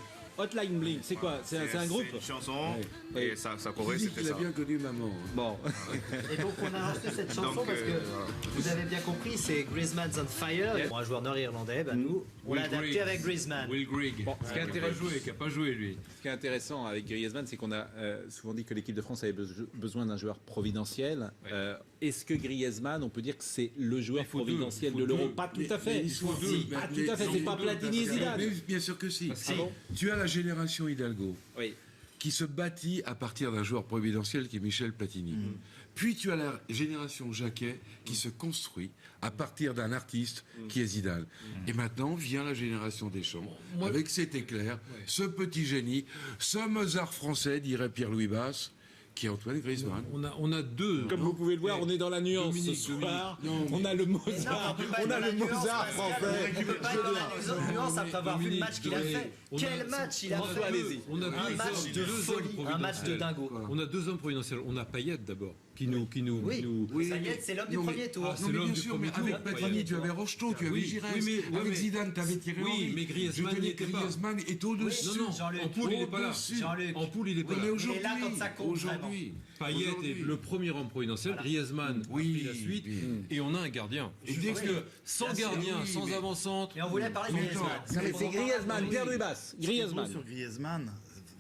Hotline Bling, c'est quoi? C'est un groupe? C'est une chanson et ça courait, Il dit c'était qu'il a ça. bien connu maman. Bon. Et donc on a lancé cette chanson Donc, parce que voilà. vous avez bien compris, c'est Griezmann's on Fire. Pour un joueur nord-irlandais, nous, on l'a adapté avec Griezmann. Will Grigg. Bon, ce qui est Qui a intéressant, joué, qui n'a pas joué lui. Ce qui est intéressant avec Griezmann, c'est qu'on a souvent dit que l'équipe de France avait besoin d'un joueur providentiel. Ouais. Est-ce que Griezmann, on peut dire que c'est le joueur Il faut providentiel deux, de il faut l'Euro? deux. Pas tout à fait. Il faut deux. Si, pas tout à fait. C'est pas Platini et Zidane. Mais bien sûr que si. Ah bon? Tu as la génération Hidalgo Oui. qui se bâtit à partir d'un joueur providentiel qui est Michel Platini. Puis tu as la génération Jacquet qui se construit à partir d'un artiste qui est Zidane. Et maintenant vient la génération Deschamps avec cet éclair, ce petit génie, ce Mozart français, dirait Pierre-Louis Basse, qui est Antoine Griezmann. On a deux. Comme vous pouvez le voir, on est dans la nuance Dominique, ce soir. Dominique. On a le Mozart, on a le Mozart français. On peut pas être dans la nuance après avoir vu le match qu'il a fait. Quel match il a fait! Allez-y. On a Un match de folie, un match de dingo. On a deux hommes providentiels. On a Payet d'abord, qui nous. Oui, Payet, c'est l'homme du premier tour. Non, mais bien sûr, mais avec Platini, tu avais Rocheteau, tu avais Giresse. Avec Zidane, tu avais Thierry Henry. Oui, mais Griezmann n'y était pas. Griezmann est au-dessus. Non, en poule, il n'est pas là. Jean-Luc. En poule, il n'est pas Mais là. aujourd'hui, là quand ça compte aujourd'hui. Payet est le premier homme providentiel, Griezmann a pris la suite, et on a un gardien. Parce que sans gardien, sans avant-centre. Et on voulait parler de Griezmann. C'est Griezmann, Pierre Louis Basse. Griezmann. Sur Griezmann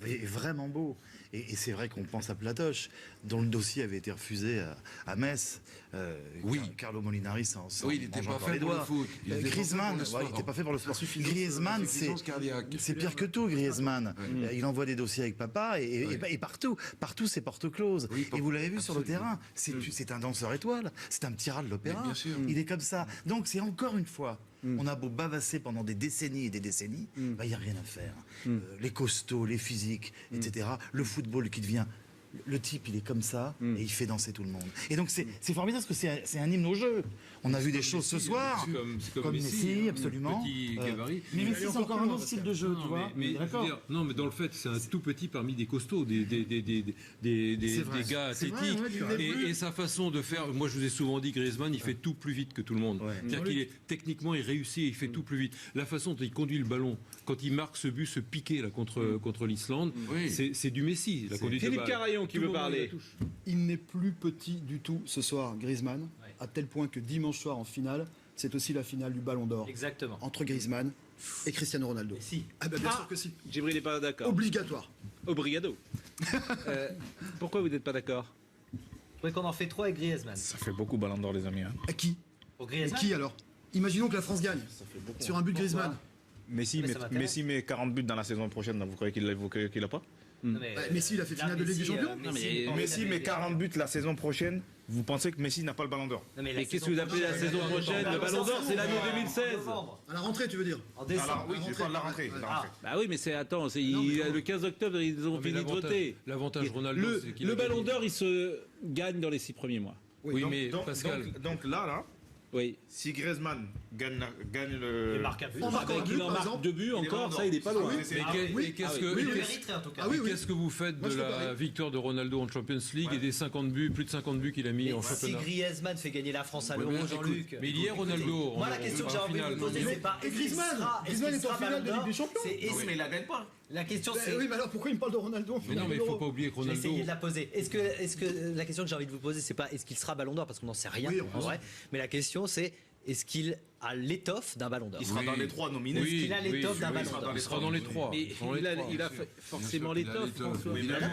est vraiment beau. Et c'est vrai qu'on pense à Platoche, dont le dossier avait été refusé à Metz. Oui. Carlo Molinari s'en Oui, il n'était mangeant pas par fait les pour le doigts. foot. Il était Griezmann, pas fait pour le il n'était sport. pas fait pour le sport. Griezmann, Insuffisance cardiaque. c'est pire que tout, Griezmann. Il envoie des dossiers avec papa et partout c'est porte close. Oui, et vous l'avez vu sur le absolument. terrain, c'est un danseur étoile, c'est un petit rat de l'opéra. Mais bien sûr. Il est comme ça. Donc c'est encore une fois, on a beau bavasser pendant des décennies et des décennies, il n'y a rien à faire. Les costauds, les physiques, etc. Le football qui devient... Le type, il est comme ça et il fait danser tout le monde. Et donc c'est formidable parce que c'est un hymne au jeu. On a vu des choses ce soir, C'est comme Messi, absolument. Petit gabarit. Mais Messi, c'est encore un autre style de jeu, tu vois. Mais D'accord. mais dans le fait, c'est un tout petit parmi des costauds, des vrai. gars C'est vrai, athlétiques. ouais, tu l'as Et sa façon de faire, moi je vous ai souvent dit, Griezmann, il fait tout plus vite que tout le monde. C'est-à-dire qu'il est techniquement, il réussit, il fait tout plus vite. La façon dont il conduit le ballon, quand il marque ce but, ce piqué là contre l'Islande, c'est du Messi. La conduite de Philippe balle. Carayon qui Tout le veut moment, il la parler. touche. Il n'est plus petit du tout ce soir, Griezmann, à tel point que dimanche soir en finale, c'est aussi la finale du Ballon d'Or Exactement. entre Griezmann et Cristiano Ronaldo. Et si. Ah ben bien sûr que si. Djibril n'est pas d'accord. Obligatoire. Obrigado. Pourquoi vous n'êtes pas d'accord? Je crois qu'on en fait 3 avec Griezmann. Ça fait beaucoup Ballon d'Or, les amis. Hein. À qui? Pour Et Griezmann. qui alors? Imaginons que la France gagne sur un but de Griezmann. Messi, Mais ça m'intéresse. Messi met 40 buts dans la saison prochaine, vous croyez qu'il l'a pas? Non, mais, Messi, il a fait finale de Ligue des Champions. Messi met 40 buts la saison prochaine, vous pensez que Messi n'a pas le Ballon d'Or? Non, mais Et qu'est-ce que vous appelez la saison prochaine? Le Ballon d'Or, c'est l'année 2016. À la rentrée, tu veux dire? En décembre. Oui, je parle de la rentrée. Bah oui, mais c'est attends, le 15 octobre, ils ont Non, mais fini de voter. L'avantage Ronaldo, c'est qu'il Le a Ballon gagné. d'Or, il se gagne dans les 6 premiers mois. Oui, mais donc, Pascal. donc là, Oui. Si Griezmann gagne le. Il marque un but. Il en marque 2 buts encore, ça il est pas loin. Qu'est-ce que vous faites de la victoire de Ronaldo en Champions League et des 50 buts, plus de 50 buts qu'il a mis en championnat? Si Griezmann fait gagner la France à l'Euro, Jean-Luc. Mais hier, Ronaldo. Moi, la question que j'ai envie de vous poser, c'est pas. Et Griezmann est en finale de Ligue des Champions. Mais il la gagne pas. La question c'est. Oui, mais alors pourquoi il me parle de Ronaldo? Mais non, mais il ne faut pas oublier que J'ai Ronaldo. essayé de la poser. Est-ce que la question que j'ai envie de vous poser, c'est pas est-ce qu'il sera Ballon d'Or, parce qu'on n'en sait rien en vrai. Mais la question c'est est-ce qu'il a l'étoffe d'un Ballon d'Or? Il sera dans les 3 nominés. Est-ce qu'il a l'étoffe d'un Ballon d'Or? Il sera dans les 3. Il a forcément l'étoffe.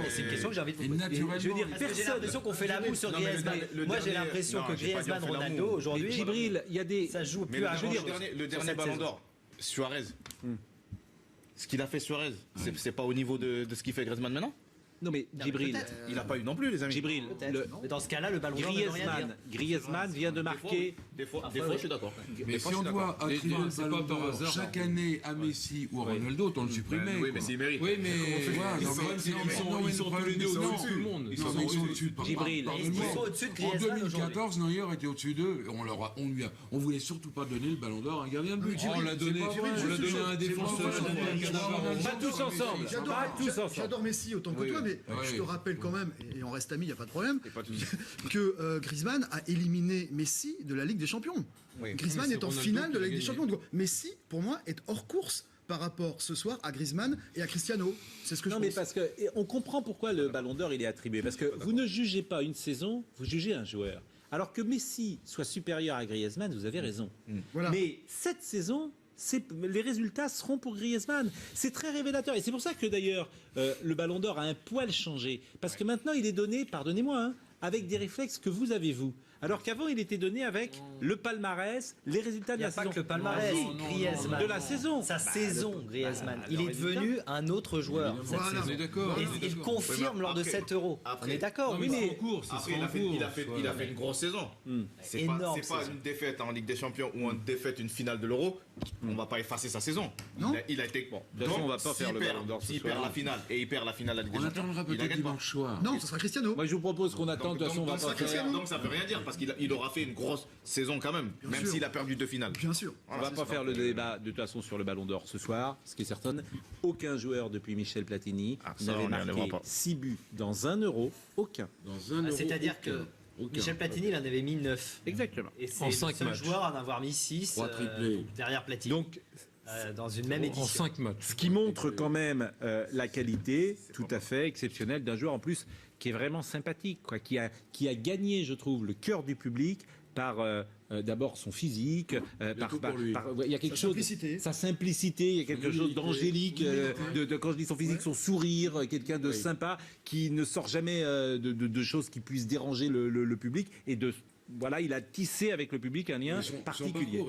C'est une question que j'ai envie de vous poser. Je veux dire, j'ai l'impression qu'on fait la moue sur Griezmann. Moi, j'ai l'impression que Griezmann, Ronaldo, aujourd'hui. Gibril, il y a des. Ça joue Mais plus à le dernier Ballon d'Or, Suarez. Ce qu'il a fait Suarez, c'est pas au niveau de ce qu'il fait Griezmann maintenant? Non mais Gibril, il n'a pas eu non plus, les amis. Gibril, mais dans ce cas-là, le Ballon d'Or ne veut rien dire. Griezmann vient de marquer. Des fois, je suis d'accord. Mais si on doit attribuer le Ballon d'Or chaque année à Messi ou à Ronaldo, autant le supprimer. Oui, mais s'il mérite. Oui, mais ils sont tous les deux au-dessus de tout le monde. Ils sont au-dessus de Gibril, ils sont au-dessus de En Griezmann 2014, Neuer était au-dessus d'eux. On voulait surtout pas donner le Ballon d'Or à un gardien de but. On l'a donné à un défenseur. Pas tous ensemble. J'adore Messi autant que toi, mais je te rappelle quand même, et on reste amis, il n'y a pas de problème, que Griezmann a éliminé Messi de la Ligue des Champions. Griezmann est en finale de la Ligue des Champions. Donc, Messi, pour moi, est hors course par rapport ce soir à Griezmann et à Cristiano. C'est ce que je pense. Non, mais parce que on comprend pourquoi le Ballon d'Or il est attribué. Parce que vous ne jugez pas une saison, vous jugez un joueur. Alors que Messi soit supérieur à Griezmann, vous avez raison. Voilà. Mais cette saison, les résultats seront pour Griezmann. C'est très révélateur. Et c'est pour ça que d'ailleurs, le Ballon d'Or a un poil changé. Parce que maintenant, il est donné, pardonnez-moi, avec des réflexes que vous avez, vous. Alors qu'avant, il était donné avec le palmarès, les résultats de la saison. Il n'y a pas que le palmarès, Griezmann. De la saison. Sa saison, Griezmann. Il est devenu un autre joueur. On est d'accord. Et il confirme lors de 7 euros. On est d'accord. Oui, mais il a fait une grosse saison. C'est pas une défaite en Ligue des Champions ou une défaite, une finale de l'Euro. On va pas effacer sa saison. Il a été bon. De toute façon, on va pas faire le Ballon d'Or. S'il perd la finale et il perd la finale de la Ligue des On Champions, attendra il la peut-être gagne pas. dimanche soir. Non, ce sera Cristiano. Moi, je vous propose qu'on attend. De toute façon, on va pas faire. Donc ça veut rien dire parce qu'il aura fait une grosse saison quand même, même s'il a perdu 2 finales. Bien sûr. On va pas faire le débat de toute façon sur le Ballon d'Or ce soir, ce qui est certain. Aucun joueur depuis Michel Platini n'avait marqué 6 buts dans un Euro. Aucun. Dans un Euro. C'est-à-dire que Michel Platini, il en avait mis 9. Exactement. Et c'est le seul joueur à en avoir mis 6 derrière Platini. Donc, dans une même édition. En 5 matchs. Ce qui montre quand même la qualité tout à fait exceptionnelle d'un joueur en plus qui est vraiment sympathique, quoi, qui a gagné, je trouve, le cœur du public par d'abord son physique, il y a quelque chose, sa simplicité, il y a quelque chose d'angélique, quand je dis son physique, son sourire, quelqu'un de sympa qui ne sort jamais de choses qui puissent déranger le public et voilà, il a tissé avec le public un lien particulier.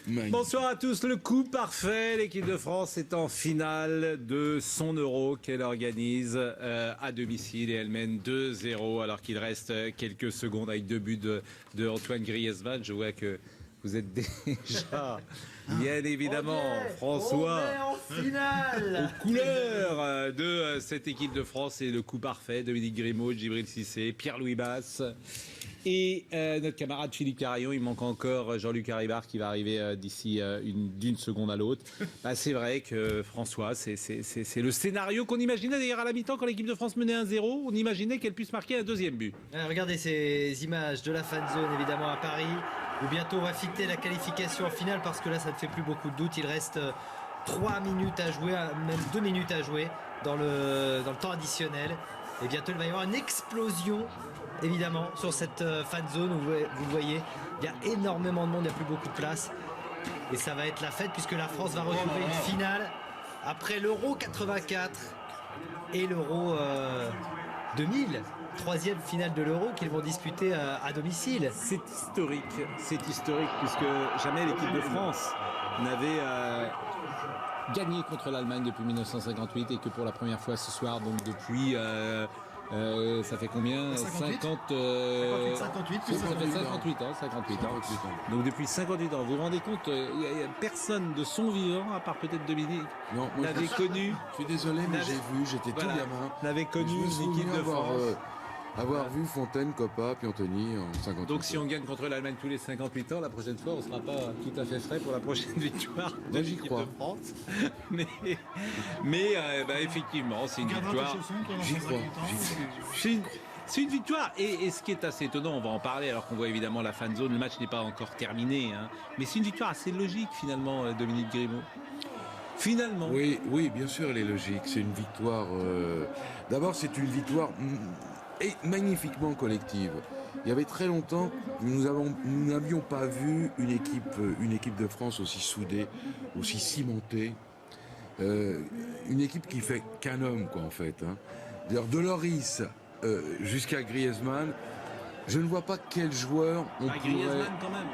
Magnifique. Bonsoir à tous, le coup parfait, l'équipe de France est en finale de son Euro qu'elle organise à domicile et elle mène 2-0 alors qu'il reste quelques secondes avec 2 buts de Antoine Griezmann. Je vois que vous êtes déjà, bien évidemment, François, on est en finale aux couleurs de cette équipe de France. C'est le coup parfait, Dominique Grimaud, Djibril Cissé, Pierre-Louis Basse. Et notre camarade Philippe Carayon, il manque encore Jean-Luc Haribard qui va arriver d'ici d'une seconde à l'autre. C'est vrai que François, c'est le scénario qu'on imaginait d'ailleurs à la mi-temps quand l'équipe de France menait 1-0. On imaginait qu'elle puisse marquer un deuxième but. Regardez ces images de la fan zone évidemment à Paris où bientôt on va ficter la qualification en finale parce que là ça ne fait plus beaucoup de doute. Il reste 3 minutes à jouer, même 2 minutes à jouer dans le temps additionnel. Et bientôt il va y avoir une explosion évidemment sur cette fan zone où vous le voyez, il y a énormément de monde, il n'y a plus beaucoup de place et ça va être la fête puisque la France va retrouver une finale après l'Euro 84 et l'Euro 2000, 3e finale de l'Euro qu'ils vont disputer à domicile. C'est historique puisque jamais l'équipe de France n'avait gagné contre l'Allemagne depuis 1958 et que pour la première fois ce soir, donc depuis ça fait combien 58 ça fait 58 ans. Donc depuis 58 ans, vous vous rendez compte, il n'y a personne de son vivant, à part peut-être Dominique, n'avait connu. Je suis désolé, mais j'ai vu, j'étais tout gamin. N'avait connu une équipe de France. Avoir vu Fontaine, Coppa, Piantoni en 58. Donc si on gagne contre l'Allemagne tous les 58 ans, la prochaine fois, on ne sera pas tout à fait frais pour la prochaine victoire de Là, j'y l'équipe crois. de France. Mais effectivement, c'est une victoire. J'y crois. C'est une victoire. Et ce qui est assez étonnant, on va en parler alors qu'on voit évidemment la fan zone, le match n'est pas encore terminé. Hein, mais c'est une victoire assez logique finalement, Dominique Grimaud. Finalement. Oui, bien sûr, elle est logique. C'est une victoire. D'abord, c'est une victoire magnifiquement collective. Il y avait très longtemps, nous n'avions pas vu une équipe de France aussi soudée, aussi cimentée. Une équipe qui fait qu'un homme, quoi, en fait. Hein. D'ailleurs, de Lloris jusqu'à Griezmann, je ne vois pas quel joueur on pourrait... Griezmann quand même.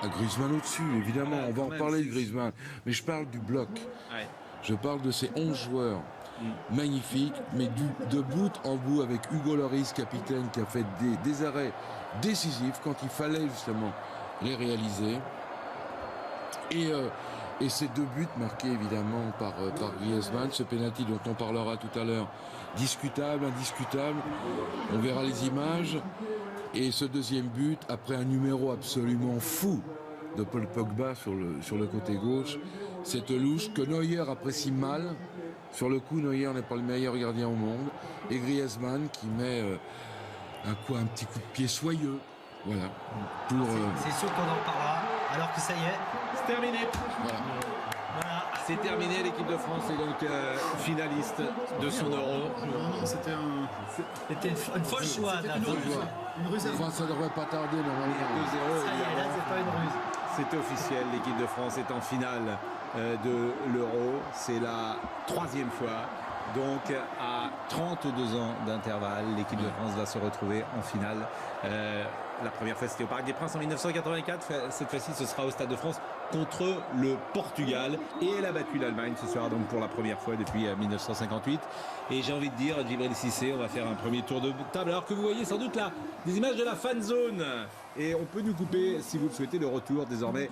À Griezmann au-dessus, évidemment, on va en parler de Griezmann. Mais je parle du bloc. Ouais. Je parle de ces 11 joueurs magnifiques, mais de bout en bout avec Hugo Lloris, capitaine, qui a fait des arrêts décisifs quand il fallait justement les réaliser. Et ces 2 buts marqués évidemment par Griezmann, ce penalty dont on parlera tout à l'heure, discutable, indiscutable. On verra les images. Et ce deuxième but, après un numéro absolument fou de Paul Pogba sur le côté gauche, cette louche que Neuer apprécie mal. Sur le coup, Neuer n'est pas le meilleur gardien au monde. Et Griezmann qui met un petit coup de pied soyeux. Voilà. C'est sûr qu'on en parlera, alors que ça y est. C'est terminé. Voilà. C'est terminé, l'équipe de France est donc finaliste de son Euro. Non, c'était une fausse choix. une ruse. Enfin, ça ne devrait pas tarder normalement. 2-0. Ça y est, là, c'est pas une ruse. C'est officiel, l'équipe de France est en finale de l'Euro. C'est la 3e fois. Donc à 32 ans d'intervalle, l'équipe de France va se retrouver en finale. La première fois c'était au Parc des Princes en 1984. Cette fois-ci ce sera au Stade de France contre le Portugal. Et elle a battu l'Allemagne ce soir donc pour la première fois depuis 1958. Et j'ai envie de dire, Djibril Cissé, on va faire un premier tour de table. Alors que vous voyez sans doute là des images de la fan zone. Et on peut nous couper, si vous le souhaitez, le retour désormais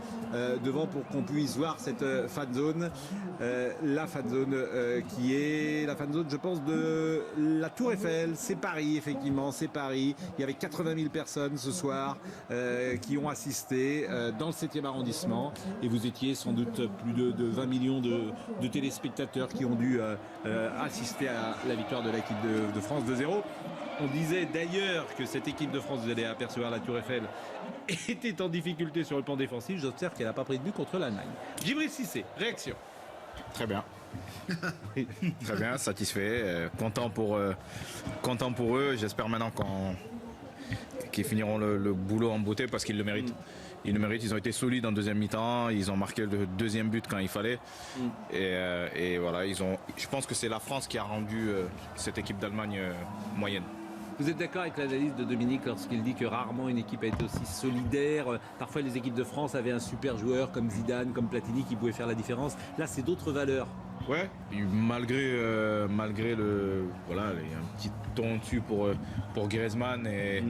devant pour qu'on puisse voir cette fan zone. La fan zone qui est la fan zone, je pense, de la Tour Eiffel. C'est Paris, effectivement, c'est Paris. Il y avait 80 000 personnes ce soir qui ont assisté dans le 7e arrondissement. Et vous étiez sans doute plus de 20 millions de téléspectateurs qui ont dû assister à la victoire de l'équipe de France 2-0. On disait d'ailleurs que cette équipe de France, vous allez apercevoir la Tour Eiffel, était en difficulté sur le plan défensif. J'observe qu'elle n'a pas pris de but contre l'Allemagne. Djibril Cissé, réaction. Très bien. Très bien, satisfait. Content pour eux. J'espère maintenant qu'ils finiront le boulot en beauté parce qu'ils le méritent. Ils le méritent, ils ont été solides en deuxième mi-temps, ils ont marqué le deuxième but quand il fallait. Et voilà, je pense que c'est la France qui a rendu cette équipe d'Allemagne moyenne. Vous êtes d'accord avec l'analyse de Dominique lorsqu'il dit que rarement une équipe a été aussi solidaire? Parfois les équipes de France avaient un super joueur comme Zidane, comme Platini qui pouvait faire la différence. Là c'est d'autres valeurs. Ouais, malgré le voilà, il y a un petit ton dessus pour Griezmann et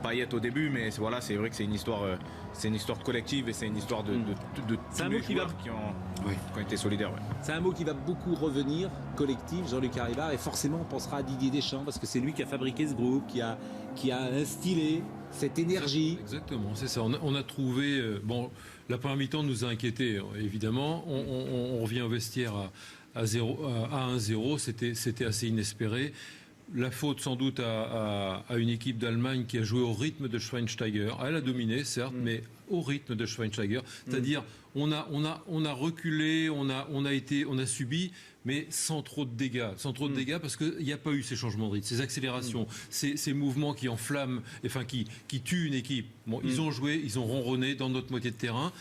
Payet au début, mais voilà, c'est vrai que c'est une histoire collective et c'est une histoire de tous les joueurs qui ont été solidaires. Ouais. C'est un mot qui va beaucoup revenir, collectif, Jean-Luc Haribard, et forcément on pensera à Didier Deschamps parce que c'est lui qui a fabriqué ce groupe, qui a instillé cette énergie. Exactement, c'est ça. On a trouvé... la première mi-temps nous a inquiétés, évidemment. On revient au vestiaire à 1-0. C'était assez inespéré. La faute sans doute à une équipe d'Allemagne qui a joué au rythme de Schweinsteiger. Elle a dominé, certes, mais au rythme de Schweinsteiger. C'est-à-dire, on a reculé, on a subi, mais sans trop de dégâts. Sans trop de dégâts parce qu'il n'y a pas eu ces changements de rythme, ces accélérations, ces mouvements qui enflamment, enfin qui tuent une équipe. Bon, ils ont joué, ils ont ronronné dans notre moitié de terrain.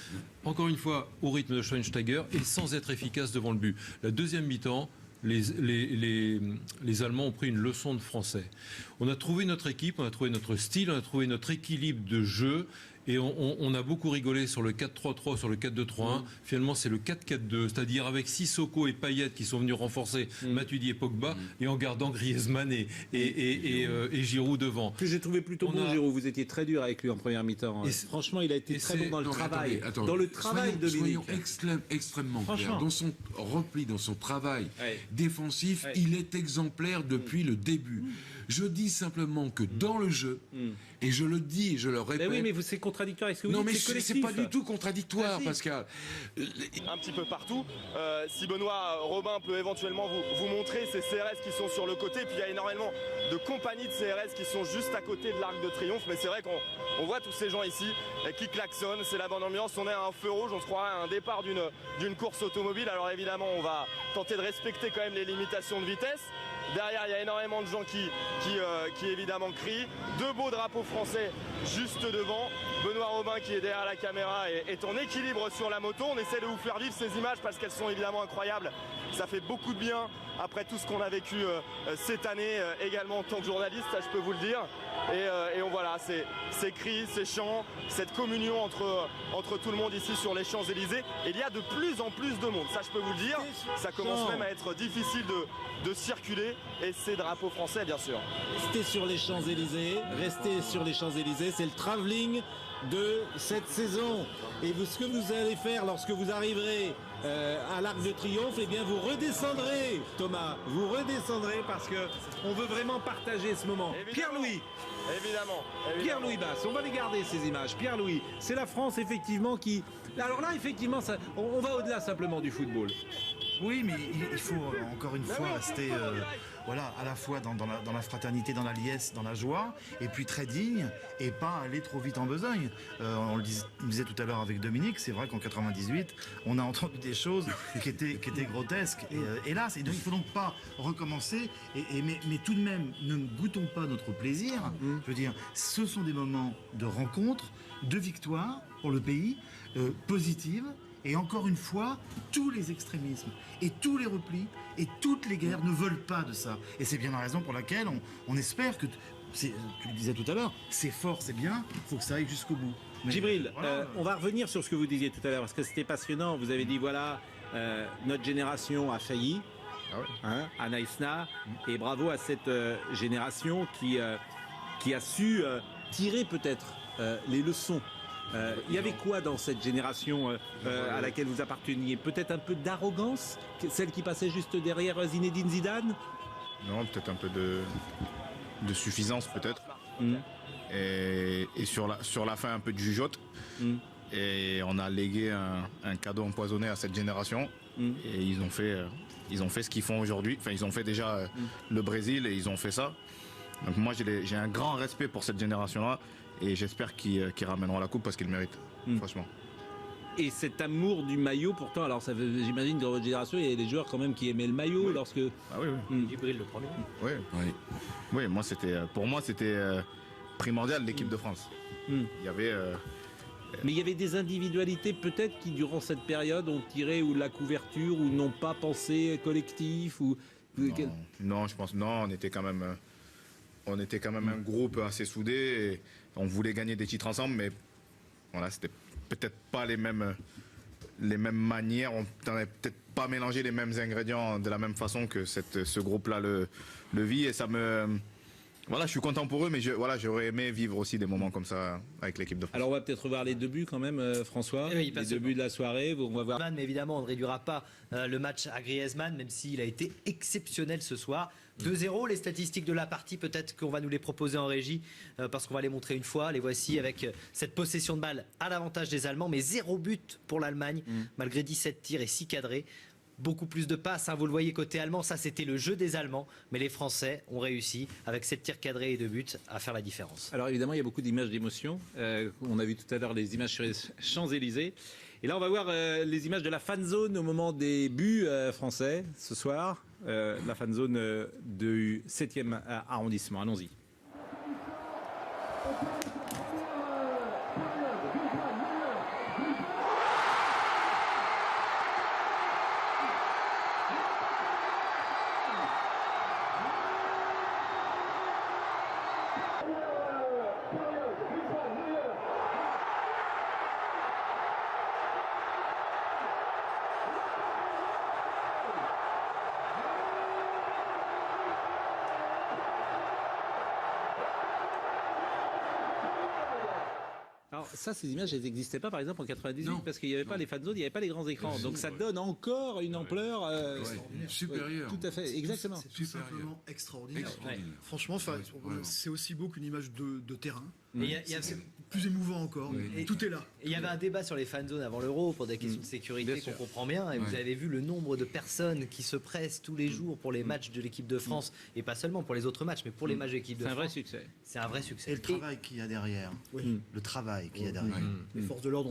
Encore une fois, au rythme de Schweinsteiger et sans être efficace devant le but. La deuxième mi-temps, les Allemands ont pris une leçon de français. On a trouvé notre équipe, on a trouvé notre style, on a trouvé notre équilibre de jeu. Et on a beaucoup rigolé sur le 4-3-3, sur le 4-2-3-1. Finalement, c'est le 4-4-2, c'est-à-dire avec Sissoko et Payet qui sont venus renforcer Matuidi et Pogba, et en gardant Griezmann et Giroud devant. Que j'ai trouvé plutôt bon, Giroud. Vous étiez très dur avec lui en première mi-temps. Franchement, il a été très bon dans le travail. Attendez, dans le travail de Soyons extrêmement clairs. Dans son repli, dans son travail défensif, il est exemplaire depuis le début. Je dis simplement que dans le jeu, et je le dis et je le répète... Mais oui, mais c'est contradictoire avec ce que vous dites. Non, mais c'est pas du tout contradictoire, Pascal. Un petit peu partout. Si Benoît Robin peut éventuellement vous montrer ces CRS qui sont sur le côté, puis il y a énormément de compagnies de CRS qui sont juste à côté de l'Arc de Triomphe, mais c'est vrai qu'on voit tous ces gens ici qui klaxonnent, c'est la bonne ambiance, on est à un feu rouge, on se croirait à un départ d'une course automobile, alors évidemment on va tenter de respecter quand même les limitations de vitesse. Derrière, il y a énormément de gens qui évidemment crient. 2 beaux drapeaux français juste devant. Benoît Robin qui est derrière la caméra est en équilibre sur la moto. On essaie de vous faire vivre ces images parce qu'elles sont évidemment incroyables. Ça fait beaucoup de bien après tout ce qu'on a vécu cette année également en tant que journaliste, ça je peux vous le dire. Et voilà, ces cris, ces chants, cette communion entre tout le monde ici sur les Champs-Élysées. Et il y a de plus en plus de monde, ça je peux vous le dire. Ça commence même à être difficile de circuler. Et ces drapeaux français, bien sûr. Restez sur les Champs-Élysées, c'est le travelling de cette saison. Et ce que vous allez faire lorsque vous arriverez à l'Arc de Triomphe, eh bien vous redescendrez, Thomas, vous redescendrez parce que on veut vraiment partager ce moment. Pierre-Louis. Évidemment. Pierre-Louis Basse, on va les garder ces images. Pierre-Louis, c'est la France effectivement qui... Alors là, effectivement, on va au-delà simplement du football. Oui, mais il faut encore une fois rester à la fois dans la fraternité, dans la liesse, dans la joie, et puis très digne, et pas aller trop vite en besogne. On le disait tout à l'heure avec Dominique, c'est vrai qu'en 98, on a entendu des choses qui étaient grotesques. Et hélas, il ne faut donc pas recommencer, mais tout de même, ne goûtons pas notre plaisir. Je veux dire, ce sont des moments de rencontre, de victoire pour le pays, positive. Et encore une fois, tous les extrémismes et tous les replis et toutes les guerres ne veulent pas de ça. Et c'est bien la raison pour laquelle on espère que, tu le disais tout à l'heure, c'est fort, c'est bien, il faut que ça aille jusqu'au bout. Djibril, voilà. On va revenir sur ce que vous disiez tout à l'heure, parce que c'était passionnant. Vous avez dit, voilà, notre génération a failli, à Naïsna, et bravo à cette génération qui a su tirer peut-être les leçons. Il y avait quoi dans cette génération à laquelle vous apparteniez? Peut-être un peu d'arrogance, celle qui passait juste derrière Zinedine Zidane? Non, peut-être un peu de suffisance peut-être. Et sur la fin un peu de jugeote. Et on a légué un cadeau empoisonné à cette génération. Et ils ont fait ce qu'ils font aujourd'hui. Enfin, ils ont fait déjà le Brésil et ils ont fait ça. Donc moi j'ai un grand respect pour cette génération-là. Et j'espère qu'ils ramèneront la coupe parce qu'ils le méritent, franchement. Et cet amour du maillot, pourtant, alors j'imagine que dans votre génération, il y a des joueurs quand même qui aimaient le maillot lorsque... Ah oui. Djibril le premier. Oui, pour moi c'était primordial l'équipe de France. Il y avait... Mais il y avait des individualités peut-être qui, durant cette période, ont tiré ou la couverture ou n'ont pas pensé collectif ou... Non, je pense non. On était quand même un groupe assez soudé. Et on voulait gagner des titres ensemble, mais voilà, c'était peut-être pas les mêmes manières. On n'avait peut-être pas mélangé les mêmes ingrédients de la même façon que ce groupe-là le vit. Et ça me... Voilà, je suis content pour eux, mais j'aurais aimé vivre aussi des moments comme ça avec l'équipe de France. Alors on va peut-être revoir les deux buts quand même, François. Oui, les deux buts de la soirée. On va voir. Mais évidemment, on ne réduira pas le match à Griezmann, même s'il a été exceptionnel ce soir. 2-0, les statistiques de la partie, peut-être qu'on va nous les proposer en régie, parce qu'on va les montrer une fois. Les voici avec cette possession de balle à l'avantage des Allemands, mais 0 but pour l'Allemagne, malgré 17 tirs et 6 cadrés. Beaucoup plus de passes, vous le voyez côté allemand, ça c'était le jeu des Allemands, mais les Français ont réussi avec 7 tirs cadrés et 2 buts à faire la différence. Alors évidemment il y a beaucoup d'images d'émotion, on a vu tout à l'heure les images sur les Champs-Élysées, et là on va voir les images de la fan zone au moment des buts français ce soir, la fan zone du 7e arrondissement, allons-y. ces images, elles n'existaient pas, par exemple, en 98, parce qu'il n'y avait pas les fan zones, il n'y avait pas les grands écrans. Donc ça donne encore une ampleur supérieure. Tout à fait, exactement. C'est tout simplement extraordinaire. Franchement, c'est aussi beau qu'une image de terrain. C'est plus émouvant encore. Tout est là. Il y avait un débat sur les fan zones avant l'Euro pour des questions de sécurité qu'on comprend bien. Et vous avez vu le nombre de personnes qui se pressent tous les jours pour les matchs de l'équipe de France, et pas seulement pour les autres matchs, mais pour les matchs de l'équipe de France. C'est un vrai succès. C'est un vrai succès. Et le travail qu'il y a derrière. Le travail qu'il y a derrière. Les forces de l'ordre.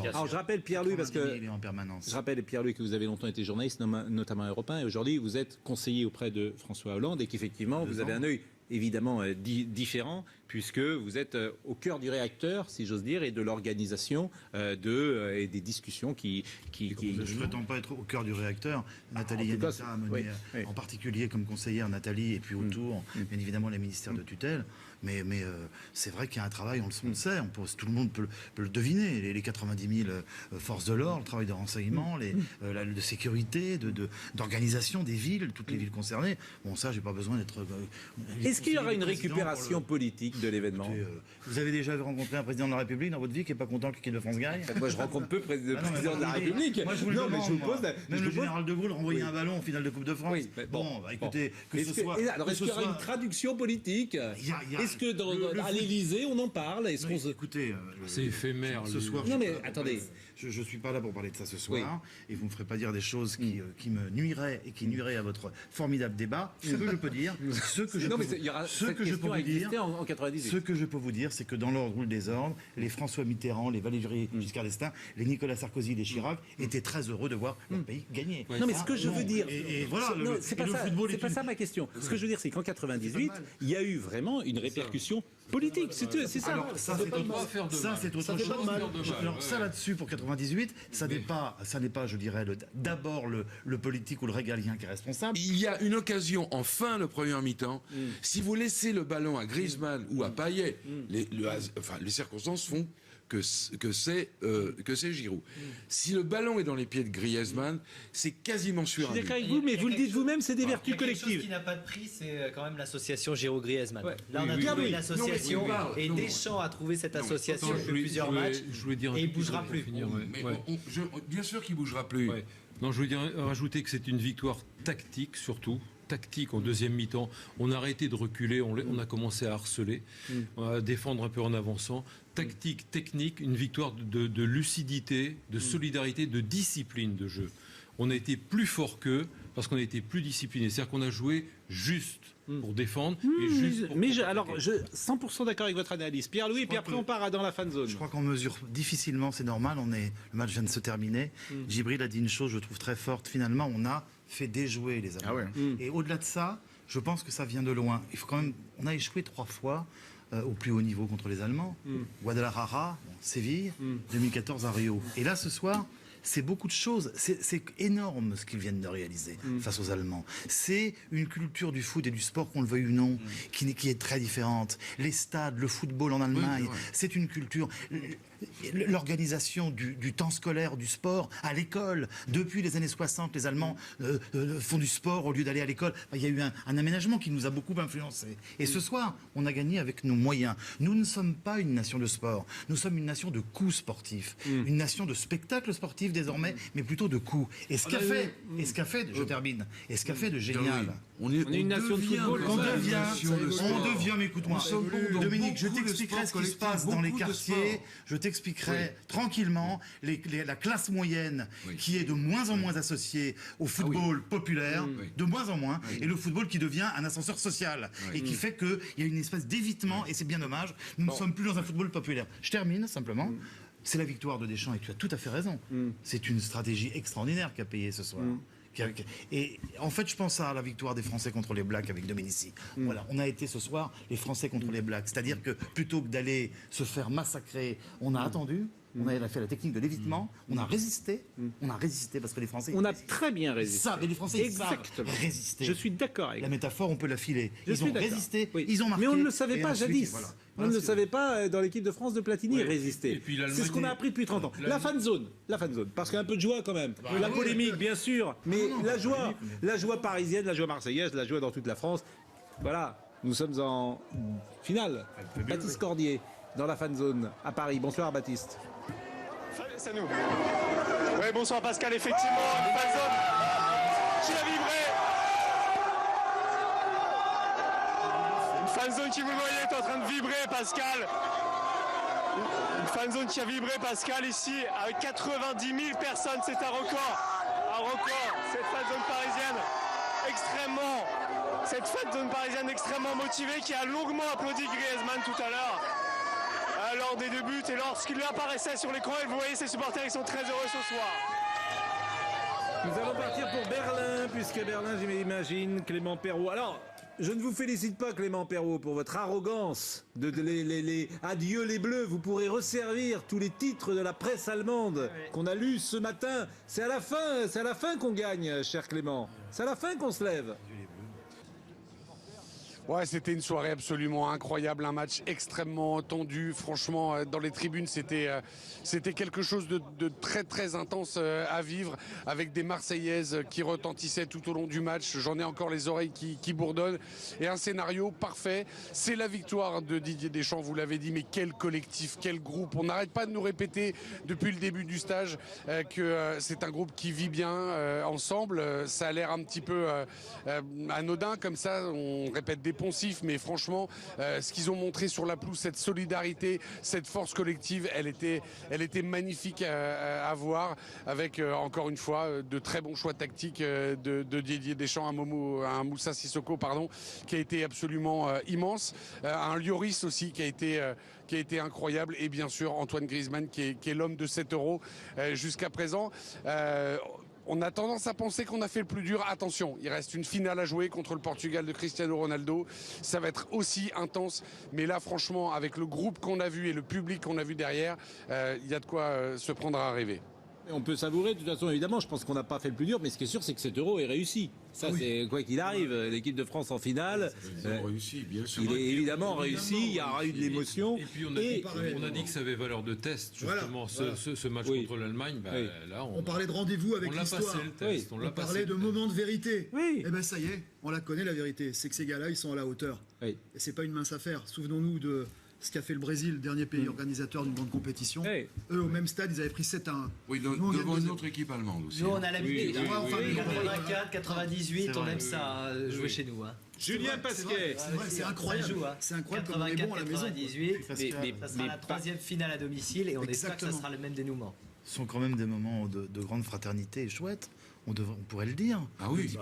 Alors je rappelle Pierre-Louis, parce que il est en permanence. Je rappelle Pierre-Louis que vous avez longtemps été journaliste, notamment européen, et aujourd'hui vous êtes conseiller auprès de François Hollande, et qu'effectivement vous avez un œil évidemment différent, puisque vous êtes au cœur du réacteur, si j'ose dire, et de l'organisation et des discussions qui... Je ne prétends pas être au cœur du réacteur. Nathalie Yannitta a mené, en particulier comme conseillère, Nathalie, et puis autour, bien évidemment, les ministères de tutelle. Mais c'est vrai qu'il y a un travail, on le sait, tout le monde peut le deviner. Les 90 000 forces de l'ordre, le travail de renseignement, de sécurité, d'organisation des villes, toutes les villes concernées. Bon, ça, j'ai pas besoin d'être... Est-ce qu'il y aura une récupération politique de l'événement? Vous avez déjà rencontré un président de la République dans votre vie qui n'est pas content que l'équipe de France gagne? Moi, je rencontre peu de présidents de la République. Moi, je vous le demande. Même le général de Gaulle renvoyait un ballon en finale de Coupe de France. Bon, écoutez, que ce soit... Alors, est-ce qu'il y aura une traduction politique? Est-ce que à l'Élysée, on en parle? Écoutez, c'est éphémère. Ce soir, non, mais attendez. Je ne suis pas là pour parler de ça ce soir, et vous ne me ferez pas dire des choses qui me nuiraient et qui nuiraient à votre formidable débat. Ce que je peux dire, ce que je peux vous dire, c'est que dans l'ordre ou le désordre, les François Mitterrand, les Valéry Giscard d'Estaing, les Nicolas Sarkozy, les Chirac étaient très heureux de voir leur pays gagner. Non, mais ce que je veux dire, c'est pas ça ma question. Ce que je veux dire, c'est qu'en 98, il y a eu vraiment une répercussion politique. C'est ça. Alors, ça, c'est autre chose. Alors, ça, là-dessus, pour 98, ça n'est pas, je dirais, d'abord le politique ou le régalien qui est responsable. Il y a une occasion en fin de première mi-temps. Si vous laissez le ballon à Griezmann ou à Payet, les circonstances font que c'est Giroud. Si le ballon est dans les pieds de Griezmann, c'est quasiment sûr. Je suis d'accord avec vous, mais vous le dites vous-même, c'est des vertus collectives. Quelque chose qui n'a pas de prix, c'est quand même l'association Giroud-Griezmann. Là, on a trouvé l'association, et Deschamps a trouvé cette association depuis plusieurs matchs, et il ne bougera plus. Bien sûr qu'il ne bougera plus. Non, je veux rajouter que c'est une victoire tactique, surtout. Tactique en deuxième mi-temps. On a arrêté de reculer, on a commencé à harceler, à défendre un peu en avançant. Tactique, technique, une victoire de lucidité, de solidarité, de discipline de jeu. On a été plus fort qu'eux parce qu'on a été plus discipliné. C'est-à-dire qu'on a joué juste pour défendre et juste pour... Mais je 100% d'accord avec votre analyse. Pierre-Louis, puis après on part dans la fan zone. Je crois qu'on mesure difficilement, c'est normal, le match vient de se terminer. Djibril a dit une chose, je trouve très forte. Finalement, on a fait déjouer les Allemands. Et au-delà de ça, je pense que ça vient de loin. Il faut quand même, on a échoué 3 fois au plus haut niveau contre les Allemands. Guadalajara, Séville, 2014 à Rio. Et là, ce soir, c'est beaucoup de choses. C'est énorme ce qu'ils viennent de réaliser face aux Allemands. C'est une culture du foot et du sport, qu'on le veuille ou non, qui est très différente. Les stades, le football en Allemagne, c'est une culture... L'organisation du temps scolaire, du sport à l'école. Depuis les années 60, les Allemands font du sport au lieu d'aller à l'école. Il y a eu un aménagement qui nous a beaucoup influencé. Et ce soir, on a gagné avec nos moyens. Nous ne sommes pas une nation de sport. Nous sommes une nation de coups sportifs. Une nation de spectacles sportifs désormais, mais plutôt de coups. Et ce qu'a fait, je termine, et ce qu'a fait de génial... On est une nation de football. On devient, mais écoute-moi, Dominique, je t'expliquerai ce qui se passe dans les quartiers, je t'expliquerai tranquillement la classe moyenne qui est de moins en moins associée au football populaire, de moins en moins, et le football qui devient un ascenseur social, et qui fait qu'il y a une espèce d'évitement, et c'est bien dommage, nous ne sommes plus dans un football populaire. Je termine simplement. C'est la victoire de Deschamps, et tu as tout à fait raison. C'est une stratégie extraordinaire qu'a payé ce soir. Et en fait, je pense à la victoire des Français contre les Blacks avec Domenici. Voilà, on a été ce soir les Français contre les Blacks. C'est-à-dire que plutôt que d'aller se faire massacrer, on a attendu. On a fait la technique de l'évitement, on a résisté parce que les Français... On a très bien résisté. Ça, mais les Français savent résister. Je suis d'accord avec la métaphore, on peut la filer. Ils ont résisté, ils ont marqué. Mais on ne le savait pas jadis. On ne le savait pas dans l'équipe de France de Platini résister. C'est ce qu'on a appris depuis 30 ans. La fan zone, parce qu'il y a un peu de joie quand même. La polémique, bien sûr, mais la joie parisienne, la joie marseillaise, la joie dans toute la France. Voilà, nous sommes en finale. Baptiste Cordier. dans la fan zone à Paris. Bonsoir Baptiste. C'est nous. Oui, bonsoir Pascal, effectivement, une fan zone qui a vibré. Une fan zone qui, vous le voyez, est en train de vibrer, Pascal. Une fan zone qui a vibré, Pascal, ici, avec 90 000 personnes, c'est un record. Un record, cette fan zone parisienne extrêmement motivée, qui a longuement applaudi Griezmann tout à l'heure. Lors des deux buts et lorsqu'il apparaissait sur l'écran, et vous voyez ses supporters, ils sont très heureux ce soir. Nous allons partir pour Berlin, puisque Berlin, j'imagine, Clément Perrault. Alors, je ne vous félicite pas, Clément Perrault, pour votre arrogance adieu les Bleus. Vous pourrez resservir tous les titres de la presse allemande qu'on a lus ce matin. C'est à la fin qu'on gagne, cher Clément. C'est à la fin qu'on se lève. Ouais, c'était une soirée absolument incroyable, un match extrêmement tendu. Franchement, dans les tribunes, c'était quelque chose de très très intense à vivre, avec des Marseillaises qui retentissaient tout au long du match. J'en ai encore les oreilles qui bourdonnent. Et un scénario parfait. C'est la victoire de Didier Deschamps, vous l'avez dit, mais quel collectif, quel groupe. On n'arrête pas de nous répéter depuis le début du stage que c'est un groupe qui vit bien ensemble. Ça a l'air un petit peu anodin comme ça, on répète des poncifs, mais franchement, ce qu'ils ont montré sur la pelouse, cette solidarité, cette force collective, elle était magnifique à voir, avec encore une fois de très bons choix tactiques de Didier Deschamps, un Moussa Sissoko, qui a été absolument immense, un Lloris aussi qui a été incroyable, et bien sûr Antoine Griezmann qui est l'homme de 7 euros jusqu'à présent. On a tendance à penser qu'on a fait le plus dur. Attention, il reste une finale à jouer contre le Portugal de Cristiano Ronaldo. Ça va être aussi intense. Mais là, franchement, avec le groupe qu'on a vu et le public qu'on a vu derrière, il y a de quoi se prendre à rêver. On peut savourer, de toute façon, évidemment, je pense qu'on n'a pas fait le plus dur, mais ce qui est sûr, c'est que cet euro est réussi. Ça, c'est quoi qu'il arrive. L'équipe de France en finale, réussi, bien sûr. Il est évidemment réussi, il y aura eu de l'émotion. Et puis on a dit que ça avait valeur de test, justement, ce match contre l'Allemagne. Là, on parlait de rendez-vous avec l'histoire. On l'a passé le test. On parlait de moment de vérité. Et bien ça y est, on la connaît la vérité. C'est que ces gars-là, ils sont à la hauteur. Et c'est pas une mince affaire. Souvenons-nous de ce qu'a fait le Brésil, dernier pays organisateur d'une grande compétition. Eux, au même stade, ils avaient pris 7-1. Oui, devant une autre équipe allemande aussi. Nous, on a l'habitude. 84, 98, on aime ça, jouer chez nous. Julien Pasquet. C'est incroyable. C'est incroyable comme on est bon à la maison. 98, ça sera la troisième finale à domicile et on espère que ça sera le même dénouement. Ce sont quand même des moments de grande fraternité et chouettes. On pourrait le dire. Ah oui,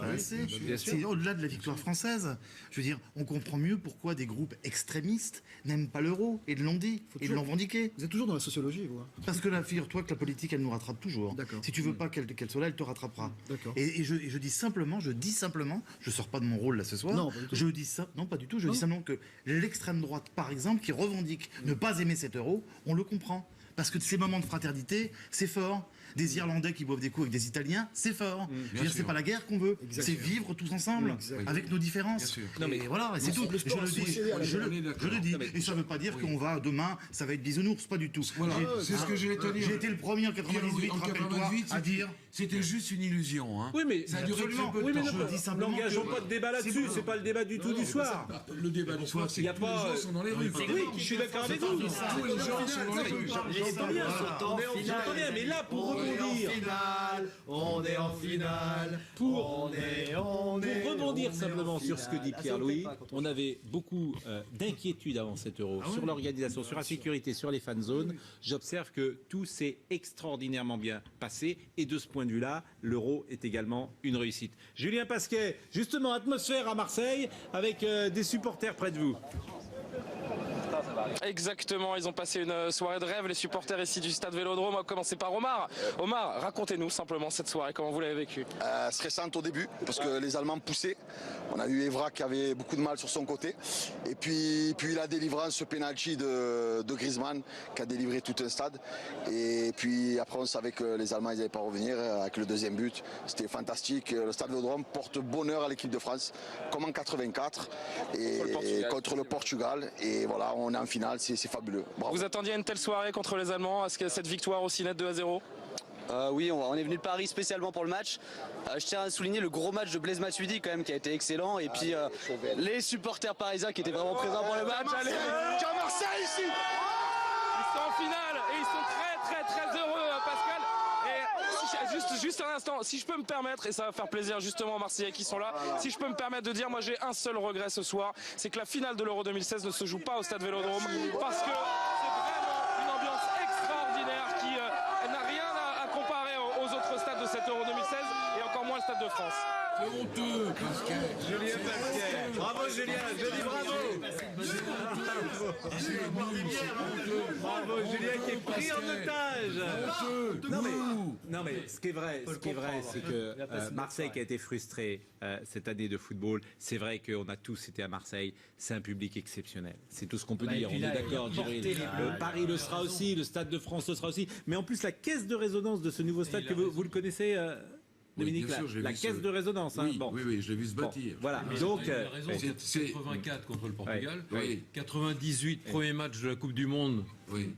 c'est au-delà de la victoire française. Je veux dire, on comprend mieux pourquoi des groupes extrémistes n'aiment pas l'euro. Et l'ont dit, et l'ont vendiqué. Vous êtes toujours dans la sociologie, vous. Parce que là, figure-toi que la politique, elle nous rattrape toujours. Si tu veux pas qu'elle soit là, elle te rattrapera. Et je dis simplement, je sors pas de mon rôle là ce soir. Non, pas du tout. Je dis ça, non, pas du tout. Je dis simplement que l'extrême droite, par exemple, qui revendique ne pas aimer cet euro, on le comprend. Parce que ces moments de fraternité, c'est fort. Des Irlandais qui boivent des coups avec des Italiens, c'est fort. Je veux dire, c'est pas la guerre qu'on veut, c'est vivre tous ensemble, avec nos différences. Non, mais voilà, c'est tout. Je le dis. Et ça veut pas dire qu'on va demain, ça va être bisounours, pas du tout. Voilà, c'est ce que j'allais te dire. J'ai été le premier en 98, rappelle-toi, à dire. C'était juste une illusion. Oui, mais ça a duré très peu de temps. N'engageons pas de débat là-dessus, c'est pas le débat du tout du soir. Le débat du soir, c'est que tous les gens sont dans les rues. Oui, je suis d'accord avec vous. Tous les gens sont dans les rues. J'entends bien, mais là, pour rebondir. On est en finale. Pour rebondir simplement sur ce que dit Pierre-Louis, on avait beaucoup d'inquiétudes avant cet euro sur l'organisation, sur la sécurité, sur les fan zones. J'observe que tout s'est extraordinairement bien passé et de ce point de vue-là, l'euro est également une réussite. Julien Pasquet, justement, atmosphère à Marseille avec des supporters près de vous. Exactement, ils ont passé une soirée de rêve, les supporters ici du stade Vélodrome. On va commencer par Omar. Omar, racontez-nous simplement cette soirée, comment vous l'avez vécue. Stressante au début, parce que les Allemands poussaient. On a eu Evra qui avait beaucoup de mal sur son côté. Et puis la délivrance, ce penalty de Griezmann qui a délivré tout un stade. Et puis après, on savait que les Allemands n'allaient pas revenir avec le deuxième but. C'était fantastique. Le stade Vélodrome porte bonheur à l'équipe de France, comme en 84, et contre le Portugal. Et voilà, on est en finale, c'est fabuleux. Bravo. Vous attendiez une telle soirée contre les Allemands? Est-ce que cette victoire aussi nette 2-0? Oui, on est venu de Paris spécialement pour le match. Je tiens à souligner le gros match de Blaise Matuidi quand même qui a été excellent. Et puis les supporters parisiens qui étaient vraiment présents pour le match. Marseille ici. finale et ils sont très heureux, Pascal. Et juste un instant, si je peux me permettre, et ça va faire plaisir justement aux Marseillais qui sont là, si je peux me permettre de dire, moi j'ai un seul regret ce soir, c'est que la finale de l'Euro 2016 ne se joue pas au Stade Vélodrome, parce que c'est vraiment une ambiance extraordinaire qui n'a rien à comparer aux autres stades de cet Euro 2016 et encore moins le Stade de France. C'est honteux, Pascal. Julien Pascal. Bravo Julien, je dis bravo. Bravo Julien qui est pris en otage. Non mais ce qui est vrai, c'est que Marseille qui a été frustré cette année de football, c'est vrai qu'on a tous été à Marseille, c'est un public exceptionnel. C'est tout ce qu'on peut dire, on est d'accord, Djibril. Paris le sera aussi, le Stade de France le sera aussi, mais en plus la caisse de résonance de ce nouveau stade que vous le connaissez Dominique, oui, la caisse de résonance. Oui, oui, je l'ai vu se bâtir. Bon, voilà, mais donc... c'est 84 contre le Portugal, 98, premier match de la Coupe du Monde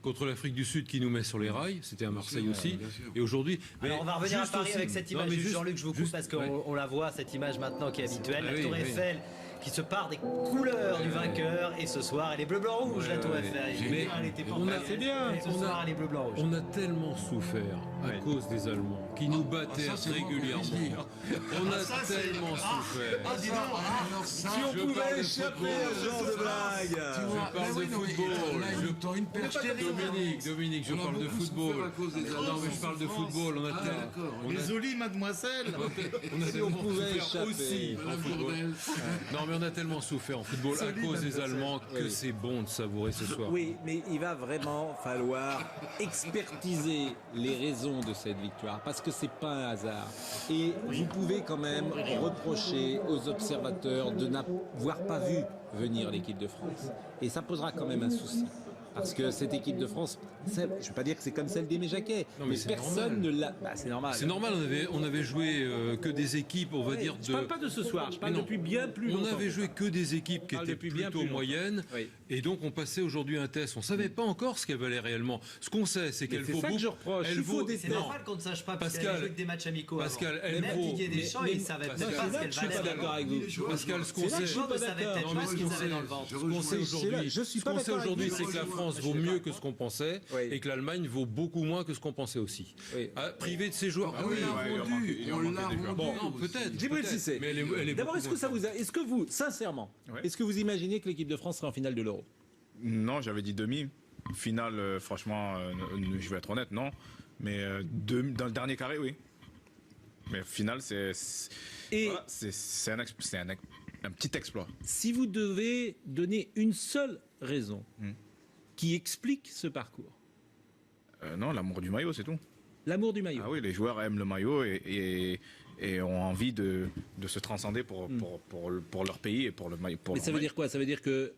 contre l'Afrique du Sud qui nous met sur les rails, c'était à Marseille aussi, et aujourd'hui... Alors on va revenir à Paris avec cette image, Jean-Luc, je vous coupe parce qu'on la voit, cette image maintenant qui est habituelle, la Tour Eiffel qui se part des couleurs du vainqueur, et ce soir elle est bleu-blanc-rouge, la Tour Eiffel. Mais elle était pas c'est bien, ce soir elle est bleu-blanc-rouge. On a tellement souffert à cause des Allemands qui nous battaient régulièrement. On a tellement souffert. Si on pouvait échapper à ce genre de blague. Je parle de football. Dominique, je parle de football. Non, mais je parle de football. Désolé, mademoiselle. Si on pouvait échapper aussi en football. Non, mais on a tellement souffert en football à cause des Allemands que c'est bon de savourer ce soir. Oui, mais il va vraiment falloir expertiser les raisons de cette victoire, parce que c'est pas un hasard. Et vous pouvez quand même reprocher aux observateurs de n'avoir pas vu venir l'équipe de France. Et ça posera quand même un souci. Parce que cette équipe de France, je ne vais pas dire que c'est comme celle d'Aimé Jacquet, mais personne ne l'a... Bah, c'est normal. C'est normal, on avait joué que des équipes, on va dire... Je ne parle pas de ce soir, je parle depuis bien plus longtemps. On avait joué que des équipes qui étaient plutôt moyennes, et donc on passait aujourd'hui un test. On ne savait pas encore ce qu'elle valait réellement. Ce qu'on sait, c'est qu'elle vaut beaucoup... C'est ça que je reproche. C'est normal qu'on ne sache pas, parce qu'elle a joué que des matchs amicaux. Pascal, elle vaut... Même Didier Deschamps, il ne savait pas ce qu'elle valait. Je ne suis pas d'accord avec vous. Pascal, ce qu'on sait... Ce qu'on sait aujourd'hui, c'est que la France vaut mieux que ce qu'on pensait, et que l'Allemagne vaut beaucoup moins que ce qu'on pensait aussi. Privé de ses joueurs, on l'a vendu. Bon, peut-être. Djibril Cissé. D'abord, est-ce que vous, sincèrement, est-ce que vous imaginez que l'équipe de France serait en finale de l'Euro? Non, j'avais dit demi. Finale, franchement, je vais être honnête, non. Mais dans le dernier carré, oui. Mais finale, c'est un petit exploit. Si vous devez donner une seule raison qui explique ce parcours. Non, l'amour du maillot, c'est tout. L'amour du maillot. Ah oui, les joueurs aiment le maillot et ont envie de se transcender pour leur pays et pour le maillot. Mais ça veut dire quoi? Ça veut dire que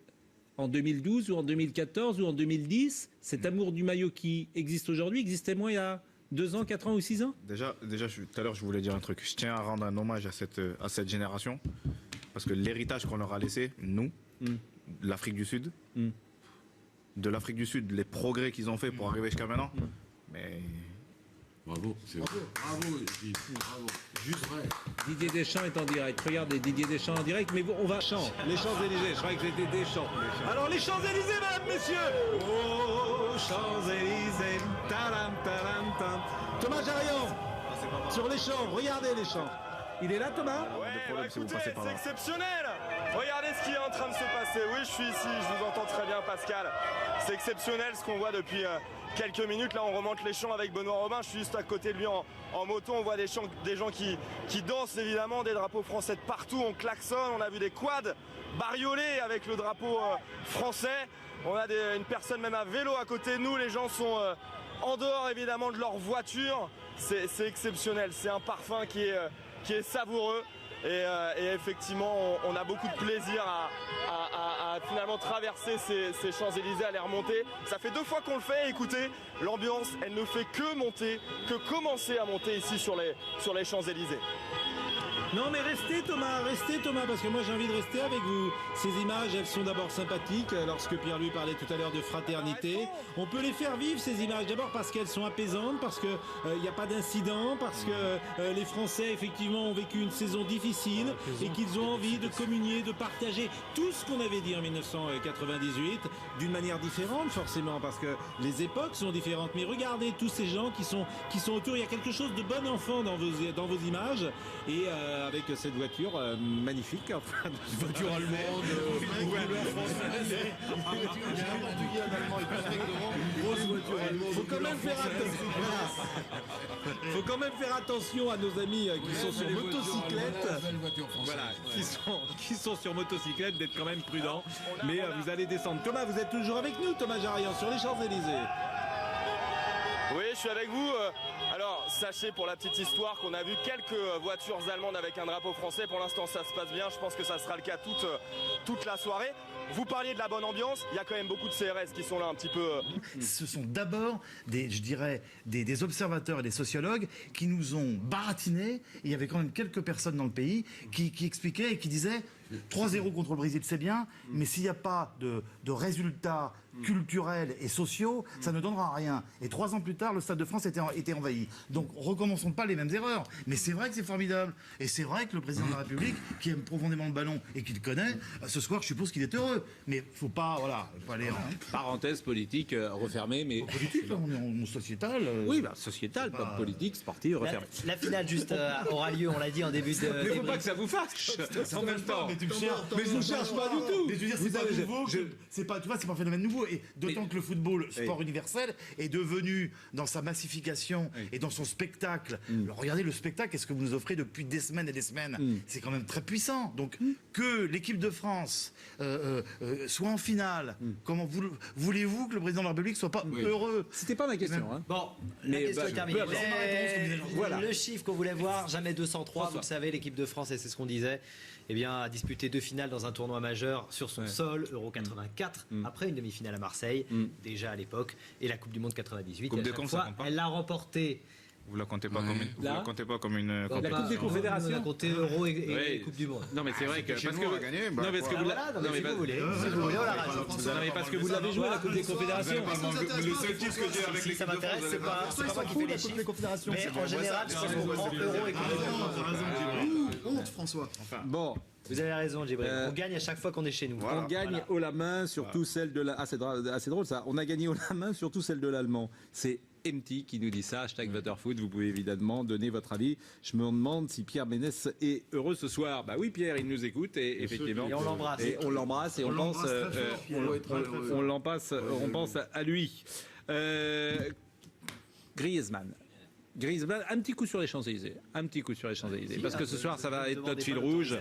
en 2012 ou en 2014 ou en 2010, cet amour du maillot qui existe aujourd'hui existait moins il y a 2 ans, 4 ans ou 6 ans? Déjà tout à l'heure, je voulais dire un truc. Je tiens à rendre un hommage à cette génération, parce que l'héritage qu'on leur a laissé, nous, l'Afrique du Sud, de l'Afrique du Sud, les progrès qu'ils ont fait pour arriver jusqu'à maintenant, mais... Bravo, c'est bravo, bravo, juste vrai. Didier Deschamps est en direct. Regardez, Didier Deschamps en direct, mais on va les Champs-Élysées. Je croyais que c'était Deschamps. Alors les Champs-Élysées, mesdames, messieurs. Oh, Champs-Élysées. Taram, taram, tam. Thomas Jarion, sur les Champs. Regardez les Champs. Il est là, Thomas? Écoutez, c'est exceptionnel. Regardez ce qui est en train de se passer. Oui, je suis ici, je vous entends très bien, Pascal. C'est exceptionnel ce qu'on voit depuis quelques minutes. Là, on remonte les champs avec Benoît Robin. Je suis juste à côté de lui en moto. On voit des gens qui dansent, évidemment, des drapeaux français de partout. On klaxonne, on a vu des quads bariolés avec le drapeau français. On a une personne même à vélo à côté de nous. Les gens sont en dehors, évidemment, de leur voiture. C'est exceptionnel. C'est un parfum qui est savoureux. Et effectivement, on a beaucoup de plaisir à finalement traverser ces Champs-Élysées, à les remonter. Ça fait 2 fois qu'on le fait. Écoutez, l'ambiance, elle ne fait que monter, que commencer à monter ici sur les Champs-Élysées. Non mais restez Thomas, parce que moi j'ai envie de rester avec vous. Ces images, elles sont d'abord sympathiques, lorsque Pierre-Louis parlait tout à l'heure de fraternité. On peut les faire vivre ces images, d'abord parce qu'elles sont apaisantes, parce qu'il n'y a pas d'incident, parce que les Français effectivement ont vécu une saison difficile et qu'ils ont envie de communier, de partager tout ce qu'on avait dit en 1998 d'une manière différente forcément, parce que les époques sont différentes. Mais regardez tous ces gens qui sont autour, il y a quelque chose de bon enfant dans vos images et avec cette voiture magnifique, enfin, une voiture allemande, faut quand même faire attention à nos amis qui sont sur motocyclette, voilà, qui sont sur motocyclette, d'être quand même prudents. Mais vous allez descendre. Thomas, vous êtes toujours avec nous, Thomas Jarian, sur les Champs-Élysées. Oui, je suis avec vous. Alors, sachez pour la petite histoire qu'on a vu quelques voitures allemandes avec un drapeau français. Pour l'instant, ça se passe bien. Je pense que ça sera le cas toute la soirée. Vous parliez de la bonne ambiance. Il y a quand même beaucoup de CRS qui sont là un petit peu. Ce sont d'abord des observateurs et des sociologues qui nous ont baratinés. Il y avait quand même quelques personnes dans le pays qui expliquaient et qui disaient 3-0 contre le Brésil, c'est bien, mais s'il n'y a pas de résultats culturels et sociaux, ça ne donnera rien. Et 3 ans plus tard, le Stade de France était envahi. Donc recommençons pas les mêmes erreurs. Mais c'est vrai que c'est formidable. Et c'est vrai que le président de la République, qui aime profondément le ballon et qui le connaît, ce soir, je suppose qu'il est heureux. Mais faut pas, faut aller en... Parenthèse politique refermée, mais... Politique, là, on est en sociétal. Oui, sociétal, pas politique, sportive refermée. La finale juste aura lieu, on l'a dit en début de... Mais faut pas que ça vous fâche en même temps. Mais je ne cherche pas du tout. Mais je veux dire, c'est pas nouveau. C'est pas un phénomène nouveau. Et d'autant que le football, sport universel, est devenu, dans sa massification et dans son spectacle, regardez le spectacle, qu'est-ce que vous nous offrez depuis des semaines et des semaines. C'est quand même très puissant. Donc, que l'équipe de France soit en finale, comment voulez-vous que le président de la République soit pas heureux? C'était pas ma question. Hein. Bon, la question est terminée. Voilà. Le chiffre qu'on voulait voir, jamais 203, vous le savez, l'équipe de France, et c'est ce qu'on disait, a disputé 2 finales dans un tournoi majeur sur son sol, Euro 84, après une demi-finale à Marseille, déjà à l'époque, et la Coupe du Monde 98. Coupe de fois, elle l'a remportée. Vous la comptez pas comme une la Coupe des Confédérations. On a compté Euro et Coupe du Monde. Non mais c'est vrai que parce que vous gagné. Non mais parce que vous voulez, on la rajoute. Non mais parce que vous l'avez joué la Coupe des Confédérations. Le seul titre que j'ai avec l'équipe ça m'intéresse, c'est pas moi qui fais les chiffres. Mais en général, je pense qu'on prend Euro et Coupe du Monde. Honte, François. Bon. Vous avez raison, Djibril. On gagne à chaque fois qu'on est chez nous. On gagne haut la main, surtout celle de la... Ah, c'est drôle ça. On a gagné haut la main, surtout celle de l'allemand. C'est MT qui nous dit ça, #VoterFoot. Vous pouvez évidemment donner votre avis. Je me demande si Pierre Ménès est heureux ce soir. Bah oui, Pierre, il nous écoute et effectivement. Et on l'embrasse. Et on l'embrasse et on pense à lui. Griezmann, un petit coup sur les Champs-Élysées. Parce que ce soir, ça va être notre fil rouge.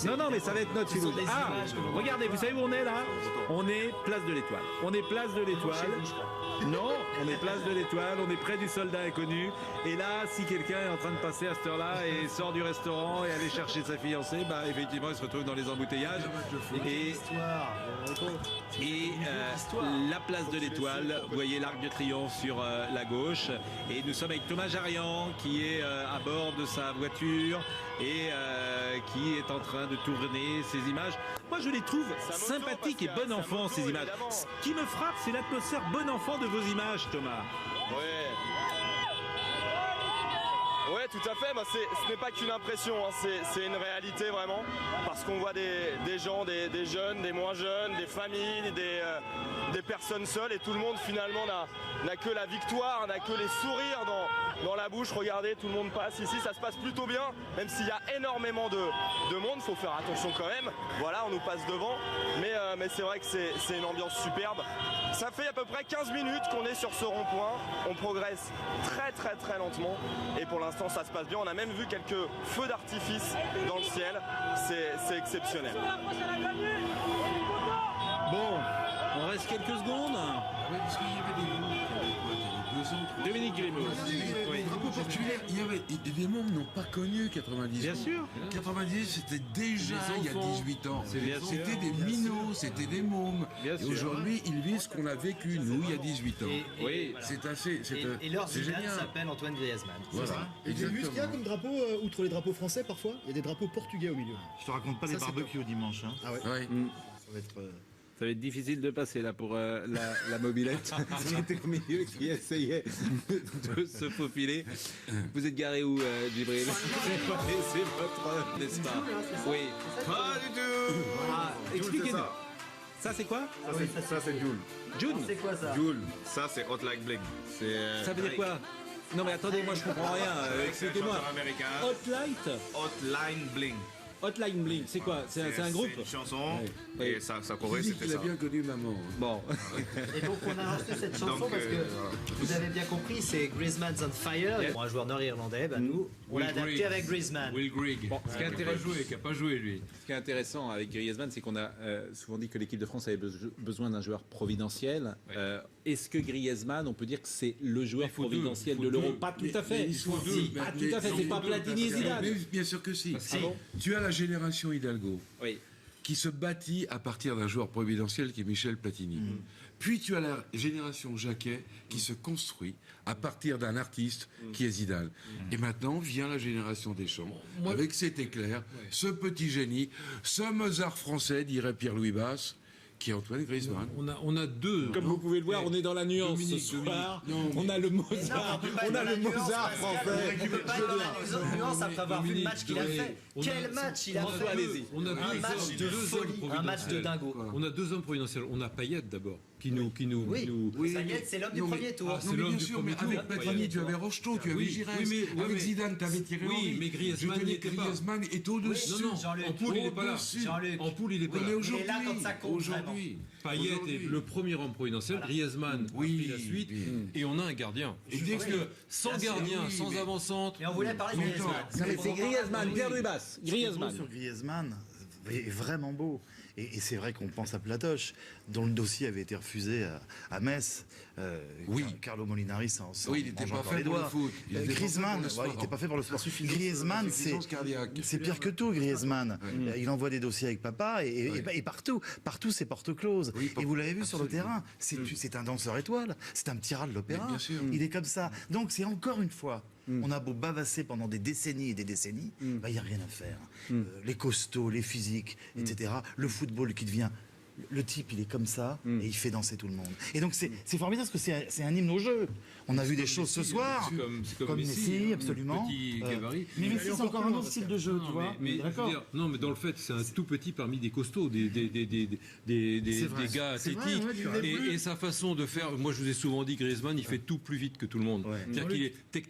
Non, mais ça va être notre fil rouge. Ah, regardez, vous savez où on est là? On est place de l'Étoile. Non, on est place de l'Étoile, on est près du soldat inconnu. Et là, si quelqu'un est en train de passer à cette heure-là et sort du restaurant et aller chercher sa fiancée, bah effectivement, il se retrouve dans les embouteillages. Et la place de l'Étoile, vous voyez l'Arc de Triomphe sur la gauche. Et nous sommes avec Thomas Jarian qui est à bord de sa voiture et qui est en train de tourner ces images. Moi, je les trouve sympathiques et bon enfant, ces images. Ce qui me frappe, c'est l'atmosphère bon enfant de vos images, Thomas. Ouais, tout à fait. Bah, ce n'est pas qu'une impression, hein. C'est une réalité vraiment. Parce qu'on voit des gens, des jeunes, des moins jeunes, des familles, des personnes seules. Et tout le monde finalement n'a que la victoire, n'a que les sourires dans la bouche. Regardez, tout le monde passe ici. Ça se passe plutôt bien. Même s'il y a énormément de monde, il faut faire attention quand même. Voilà, on nous passe devant. Mais c'est vrai que c'est une ambiance superbe. Ça fait à peu près 15 minutes qu'on est sur ce rond-point. On progresse très très très lentement. Et pour l'instant, ça se passe bien. On a même vu quelques feux d'artifice dans le ciel. C'est exceptionnel. Bon, on reste quelques secondes. Oui, parce qu'il y avait des groupes, Dominique Grimaud. Dominique Grimaud. Drapeau Portugal, les mômes n'ont pas connu 90. Bien sûr. 90, c'était déjà il y a 18 ans. C'était des minots, c'était des mômes. Et aujourd'hui, ils vivent ce qu'on a vécu, nous, il y a 18 ans. Oui, c'est assez. Et leur c'est Zidane génial. s'appelle Antoine Griezmann. Voilà. Et j'ai vu ce qu'il y a comme drapeau, outre les drapeaux français parfois, il y a des drapeaux portugais au milieu. Je te raconte pas les barbecues dimanche. Hein. Ah ouais. Ouais. Ça va être. Ça va être difficile de passer là pour la mobilette qui était au milieu, qui essayait de se faufiler. Vous êtes garé où, Djibril? C'est votre, n'est-ce pas? Oui. Pas du tout. Ah, expliquez-nous. Ça c'est quoi? Ça c'est Joule. June. C'est quoi ça? Joule. Ça c'est Hot Like Bling. Ça veut dire quoi? Non mais attendez, moi je comprends rien. Expliquez-moi. Américain. Hot Light, Hotline Bling. Hotline Bling, c'est quoi? C'est un groupe? C'est une chanson. Et ça courait, Il c'était a ça. bien connu maman. Bon. Et donc on a lancé cette chanson Donc, parce que vous avez bien compris, c'est Griezmann's on Fire. Pour un joueur nord-irlandais, nous, on l'a adapté avec Griezmann. Will Grigg. Bon, ce qui est intéressant, qui n'a pas joué lui. Ce qui est intéressant avec Griezmann, c'est qu'on a souvent dit que l'équipe de France avait besoin d'un joueur providentiel. Est-ce que Griezmann, on peut dire que c'est le joueur providentiel de l'Euro? Pas tout à fait. Pas tout à fait, c'est pas Platini et Zidane. Mais bien sûr que si. Ah bon? Tu as la génération Hidalgo Oui. qui se bâtit à partir d'un joueur providentiel qui est Michel Platini. Puis tu as la génération Jacquet qui se construit à partir d'un artiste qui est Zidane. Et maintenant vient la génération Deschamps, avec cet éclair, ce petit génie, ce Mozart français, dirait Pierre-Louis Basse, qui est Antoine Griezmann. On a deux. Comme vous pouvez le voir, on est dans la nuance ce soir. On a le Mozart, on a le Mozart français. On peut pas être dans la nuance après avoir vu le match qu'il a fait. Quel match il a fait? Allez-y. On a Un match de folie, un match de dingo. On a deux hommes providentiels. On a Payet d'abord, qui nous. Oui, Payet, c'est l'homme du premier tour. Non, mais bien sûr, mais avec Platini, tu avais Rocheteau, tu avais Giresse. Avec Zidane, tu avais Thierry Henry. Oui, mais Griezmann n'y était pas. Griezmann est au-dessus. Non, en poule, il n'est pas là. En poule, il n'est pas là. Mais Il est là quand ça compte vraiment. Payet est le premier homme providentiel, Griezmann a pris la suite, et on a un gardien. Parce que sans gardien, sans avant-centre. Et on voulait parler de Griezmann. Non, mais c'est Griezmann, Pierre-Louis Basse. Griezmann. Sur Griezmann est vraiment beau. Et c'est vrai qu'on pense à Platoche, dont le dossier avait été refusé à Metz. Carlo Molinari s'en il n'était pas fait les pour le doigts. foot. Griezmann, il n'était pas fait pour le sport. Griezmann, c'est pire que tout, Griezmann. Il envoie des dossiers avec papa et partout. Partout, c'est porte close. Et vous l'avez vu sur le terrain, c'est un danseur étoile. C'est un petit rat de l'opéra. Il est comme ça. Donc c'est encore une fois... On a beau bavasser pendant des décennies et des décennies, il n'y a rien à faire. Les costauds, les physiques, etc. Le football qui devient... Le type, il est comme ça et il fait danser tout le monde. Et donc c'est formidable parce que c'est un hymne au jeu. On a vu des choses ce soir, comme Messi, absolument. Mais Messi, c'est encore un autre style de jeu, tu vois. D'accord. Non, mais dans le fait, c'est un tout petit parmi des costauds, des gars athlétiques. Et sa façon de faire, moi je vous ai souvent dit, Griezmann, il fait tout plus vite que tout le monde. C'est-à-dire qu'il est techniquement